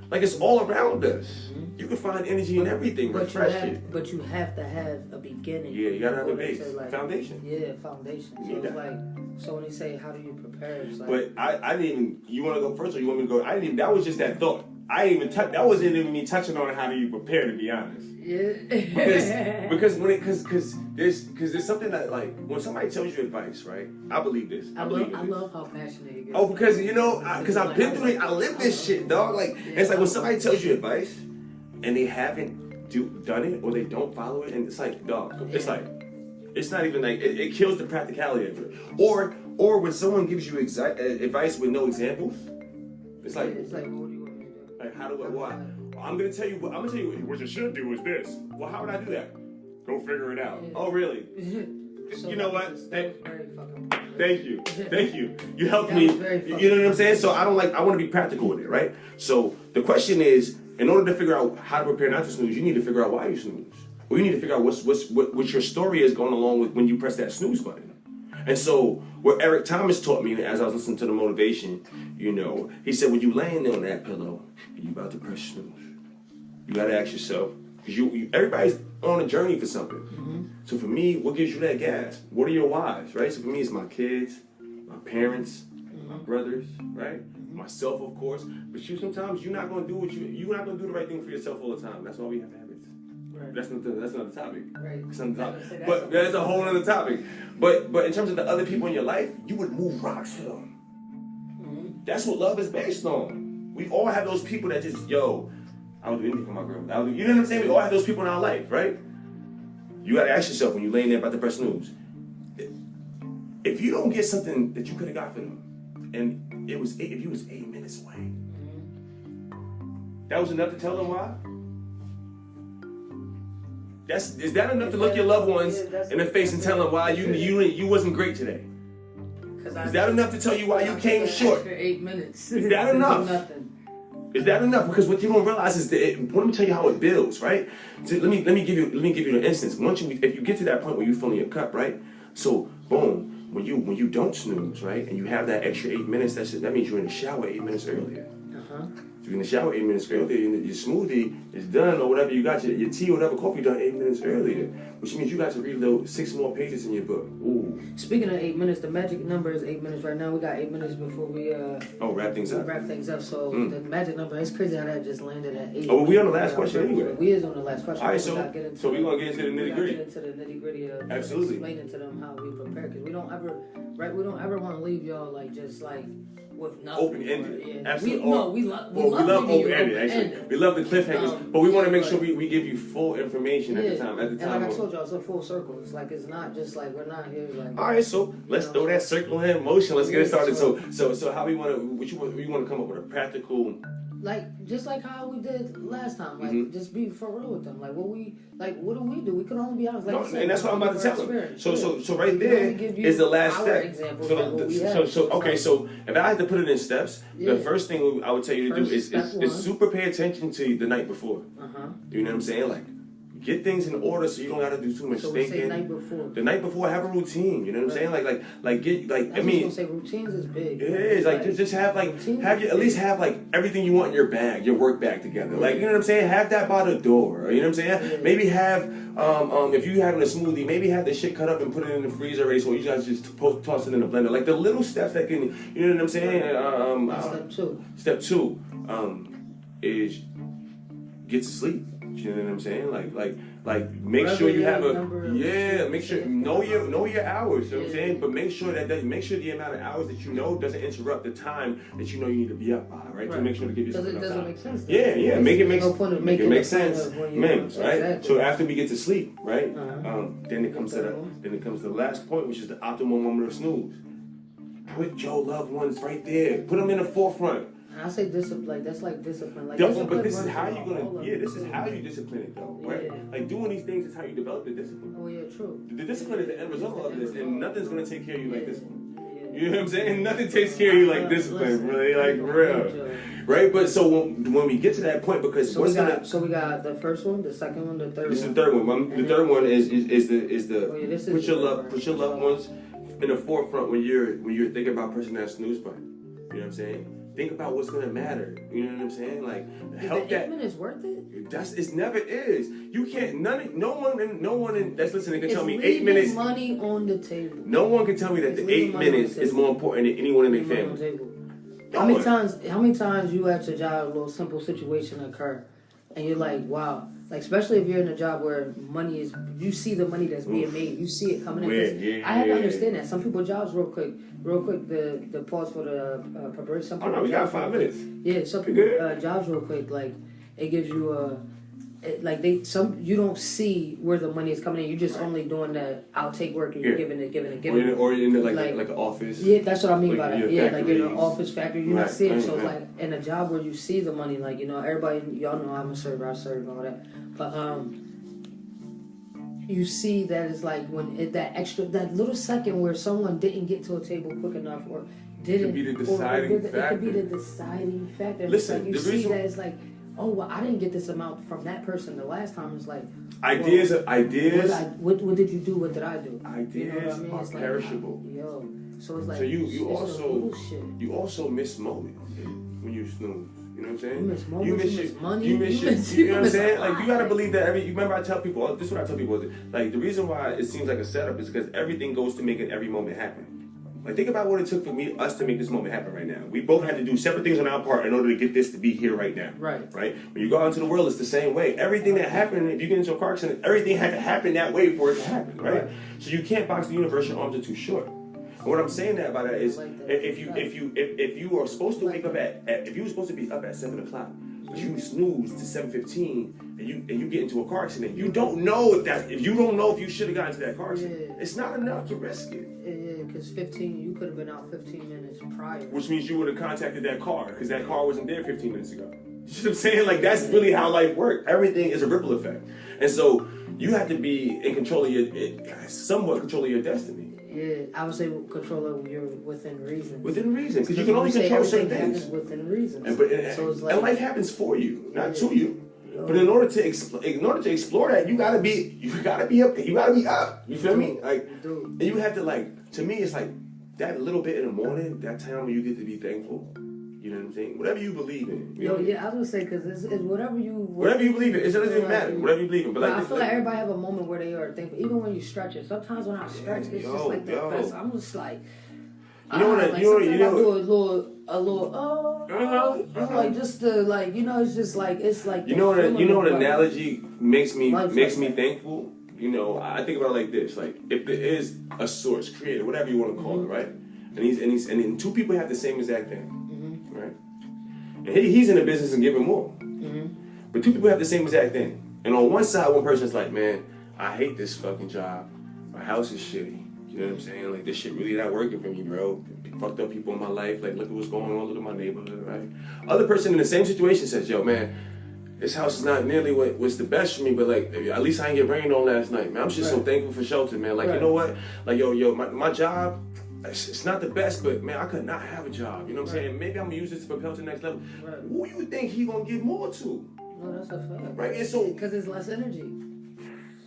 Like, it's all around us. You can find energy in everything. Refresh it. But you have to have a beginning. Yeah, you gotta have a base, foundation. Yeah, foundation. So it's like, so when they say, how do you prepare? It's like, but I didn't even. You want to go first, or you want me to go? I didn't even. That was just that thought. I didn't even touch. That wasn't even me touching on how do you prepare. To be honest. Yeah. because there's something that, like, when somebody tells you advice, right? I believe this. I love how passionate you get. Oh, because because I've been through it. I live this shit, dog. Like, it's like when somebody tells you advice and they haven't done it or they don't follow it, and it's like, dog. It's like, it's not even like it kills the practicality of it. Or when someone gives you advice with no examples, it's like, what do you want me to do? Like, how do I? What? I'm gonna tell you what you should do is this. Well, how would I do that? Go figure it out. Yeah. Oh, really? So you know what? Thank you. You helped me. You know what I'm saying? So I want to be practical with it, right? So the question is, in order to figure out how to prepare not to snooze, you need to figure out why you snooze. Or you need to figure out what your story is going along with when you press that snooze button. And so, what Eric Thomas taught me as I was listening to the motivation, he said, when you laying on that pillow and you about to press snooze, you got to ask yourself, because everybody's on a journey for something. Mm-hmm. So for me, what gives you that gas? What are your whys, right? So for me, it's my kids, my parents, my brothers, right? Myself, of course. But sometimes you're not going to do you're not going to do the right thing for yourself all the time. That's why we have habits. Right. That's not the topic. Right. That's not the topic. But there's a whole other topic. But in terms of the other people in your life, you would move rocks for them. Mm-hmm. That's what love is based on. We all have those people that just, I would do anything for my girl. You know what I'm saying? We all have those people in our life, right? You gotta ask yourself when you're laying there about to press snooze. If you don't get something that you could have got for them, and if you was 8 minutes away, that was enough to tell them why? Is that enough to look your loved ones in the face and tell them why you wasn't great today? Is that enough to tell you why you came short? 8 minutes. Is that enough? Is that enough? Because what you don't realize is that let me tell you how it builds, right? So let me give you an instance. If you get to that point where you're filling your cup, right? So boom, when you don't snooze, right, and you have that extra 8 minutes, that means you're in the shower 8 minutes earlier. You're in the shower 8 minutes earlier, your smoothie is done, or whatever you got, your tea or whatever, coffee done 8 minutes earlier, which means you got to read those 6 more pages in your book. Ooh. Speaking of 8 minutes, the magic number is 8 minutes right now. We got 8 minutes before we wrap things up. So the magic number, it's crazy how that just landed at 8. Oh, well, we on the last question anyway. We is on the last question. All right, so we're going to get into the nitty-gritty. Get into the nitty-gritty of absolutely explaining to them how we prepare, because we don't ever want to leave y'all just with nothing. Open-ended. Absolutely. We love open-ended, actually. We love the cliffhangers, but we want to make sure we give you full information at the time. And like I told y'all, it's a full circle. It's not just we're not here all right, so let's throw that circle in motion. Let's get it started. So how we want to come up with a practical, just like how we did last time, just be for real with them. What do we do? We could only be honest. And that's what I'm about to tell them. So right there is the last step. So if I had to put it in steps, the first thing I would tell you to do is super pay attention to the night before. You know what I'm saying? Get things in order so you don't gotta do too much thinking. The night before, have a routine. You know what I'm saying? I mean, say routines is big. It is just have at least have everything you want in your bag, your work bag together. You know what I'm saying? Have that by the door. You know what I'm saying? Yeah. Maybe have if you having a smoothie, maybe have the shit cut up and put it in the freezer already, so you guys just toss it in the blender. The little steps that can, you know what I'm saying? Step two is get to sleep. You know what I'm saying? Make sure you have make sure know your hours. You know what I'm saying? But make sure the amount of hours that you know doesn't interrupt the time that you know you need to be up by, right? To make sure to give yourself enough time. Doesn't make sense. Yeah. Make it make sense. Right? Exactly. So after we get to sleep, right? Then it comes to the last point, which is the optimal moment of snooze. Put your loved ones right there. Put them in the forefront. I say discipline, that's discipline. But this is how you're gonna. This is how you discipline it, though, right? Yeah. Doing these things is how you develop the discipline. Oh yeah, true. The discipline is the end result of this, and nothing's gonna take care of you like discipline. You know what I'm saying? Nothing takes care of you like discipline, really, real, right? But so when we get to that point, because we got the first one, the second one, the third one. This is the third one. The third one is the put your loved ones in the forefront when you're thinking about person that snooze button. You know what I'm saying? Think about what's gonna matter. You know what I'm saying? Help that. 8 minutes worth it? It never is. You can't. No one that's listening can tell me 8 minutes. Money on the table. No one can tell me that the 8 minutes is more important than anyone in their family. How many times you at your job, a little simple situation occur, and you're like, wow. Especially if you're in a job where you see the money that's being made, you see it coming in. I have to understand that. Some people jobs real quick, the pause for the preparation. We got 5 minutes. Yeah, some people jobs real quick, it gives you you don't see where the money is coming in. You're just only doing the I'll take work and you're giving it. Or in like an office. Yeah, that's what I mean by that. You're in an office, factory, you're not seeing it. So it's in a job where you see the money, everybody, y'all know I'm a server, I serve and all that. But you see that it's when that little second where someone didn't get to a table quick enough or didn't. It could be the deciding factor. It could be the deciding factor. Listen, you see that it's oh, well, I didn't get this amount from that person the last time. It's ideas. What did you do? What did I do? Ideas are perishable. So it's so you also miss moments when you snooze. You know what I'm saying? You miss moments. You miss money. You know what I'm saying? You gotta believe that you remember I tell people. This is what I tell people. The reason why it seems like a setup is because everything goes to making every moment happen. Like, think about what it took for us to make this moment happen right now. We both had to do separate things on our part in order to get this to be here right now. Right. Right? When you go out into the world, it's the same way. Everything that happened, if you get into a car accident, everything had to happen that way for it to happen, right? So you can't box the universe, your arms are too short. And what I'm saying about that is, if you are supposed to wake up if you were supposed to be up at 7 o'clock, but you snooze to 7:15, and you get into a car accident, you don't know if you should have gotten into that car accident. It's not enough to risk it. Yeah, because you could have been out 15 minutes prior. Which means you would have contacted that car, because that car wasn't there 15 minutes ago. You see what I'm saying? Like, that's really how life works. Everything is a ripple effect. And so you have to be in control of somewhat control of your destiny. Yeah, I would say control of your within reason. Within reason, because you can only control certain things. Within reason. And life happens for you, not to you. But in order to explore that, you gotta be up. You feel me? Like, and you have to, like, to me, it's like that little bit in the morning, that time when you get to be thankful. You know what I'm saying? Whatever you believe in. Yeah, I was gonna say, because it's whatever you believe in. It doesn't even matter. Whatever you believe in. But I feel like everybody have a moment where they are thankful. Even when you stretch it. Sometimes when I stretch, it's just like the best. I'm just like, you know what? You know. I do a little, like just to like, it's just like it's like. You know what analogy makes me thankful. You know, I think about it like this: like, if there is a source, creator, whatever you want to call it, right? And two people have the same exact thing. Right? And he's in the business of giving more. But two people have the same exact thing. And on one side, one person's like, man, I hate this fucking job. My house is shitty. You know what I'm saying? Like, this shit really not working for me, bro. Fucked up people in my life. Like, look at what's going on. Look at my neighborhood, right? Other person in the same situation says, yo, man, this house is not nearly what was the best for me, but, like, at least I ain't get rained on last night, man. I'm just so thankful for shelter, man. Like, you know what? Like, yo, my job, it's not the best, but, man, I could not have a job. You know what I'm saying? Maybe I'm going to use this to propel to the next level. Who you think he going to give more to? No, that's a fact. Right? And so, because it's less energy.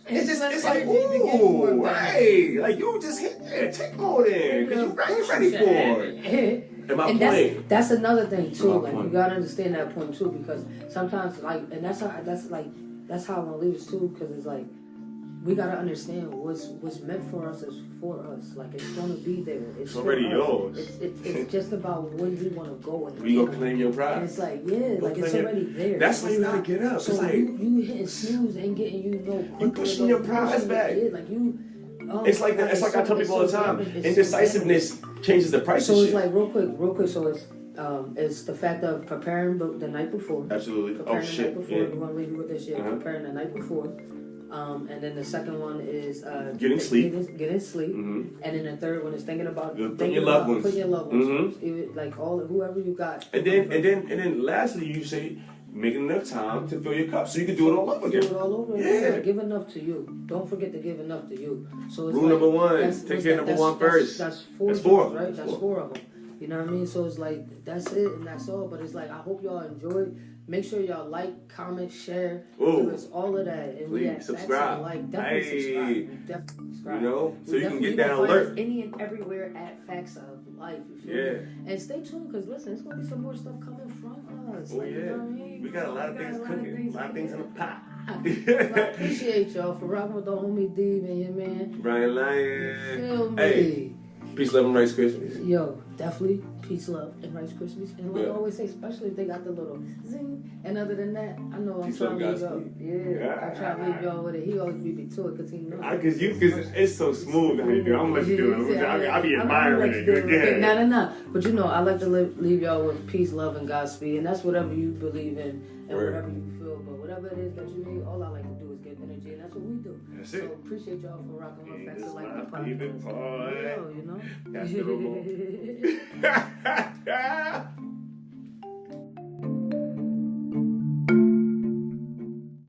It's like, ooh, right. Like, you just hit there. Take more then. Because you're ready for it. And that's another thing, too. Like, you got to understand that point, too, because sometimes, like, and that's how I want to leave it, too, because it's like, we gotta understand what's meant for us is for us. Like, it's gonna be there. It's already yours. It's just about when we want to go and we gonna claim your prize. And it's like, like, it's already there. That's why you gotta get up. So it's like you hitting snooze and getting you pushing your prize back. Like you. It's like I tell people all the time. Indecisiveness changes the price. So it's like real quick. So it's the fact of preparing the night before. Absolutely. Preparing the night before. We're gonna leave you with this shit. Preparing the night before. And then the second one is getting sleep. Getting sleep. And then the third one is thinking about putting your loved ones. Putting your loved ones. Like whoever you got. And then lastly, you say making enough time to fill your cup so you can do it all over again. Do it all over again. Yeah. Give enough to you. Don't forget to give enough to you. So it's rule number one. Take care of number one first. That's four. Right? That's four of them. You know what I mean? So it's like that's it and that's all. But it's like I hope y'all enjoyed. Make sure y'all like, comment, share. Give us all of that. And please subscribe. Definitely subscribe. You know, so you can get that alert. Any and everywhere at Facts of Life. You feel me? And stay tuned because listen, there's gonna be some more stuff coming from us. Oh yeah, you know what I mean? We got a lot of things cooking. A lot of things in the pot. I appreciate y'all for rocking with the homie D and your man Brian Lyon. Feel me? Hey, peace, love, and Rice Krispies. Yo, definitely peace, love, and Rice Krispies. And like I always say, especially if they got the little zing. And other than that, I know I'm trying to leave y'all. Yeah, I try to leave y'all with it. He always beat me to it because he knows. Because it's so smooth how you do it. I'm going to let you do it. I'll be admiring it. No. But you know, I like to leave y'all with peace, love, and Godspeed. And that's whatever you believe in and whatever you feel. But whatever it is that you need, all I like to do is give energy. And that's what we do. That's it. So appreciate y'all for rocking with Facts of Life. You know? That's the remote.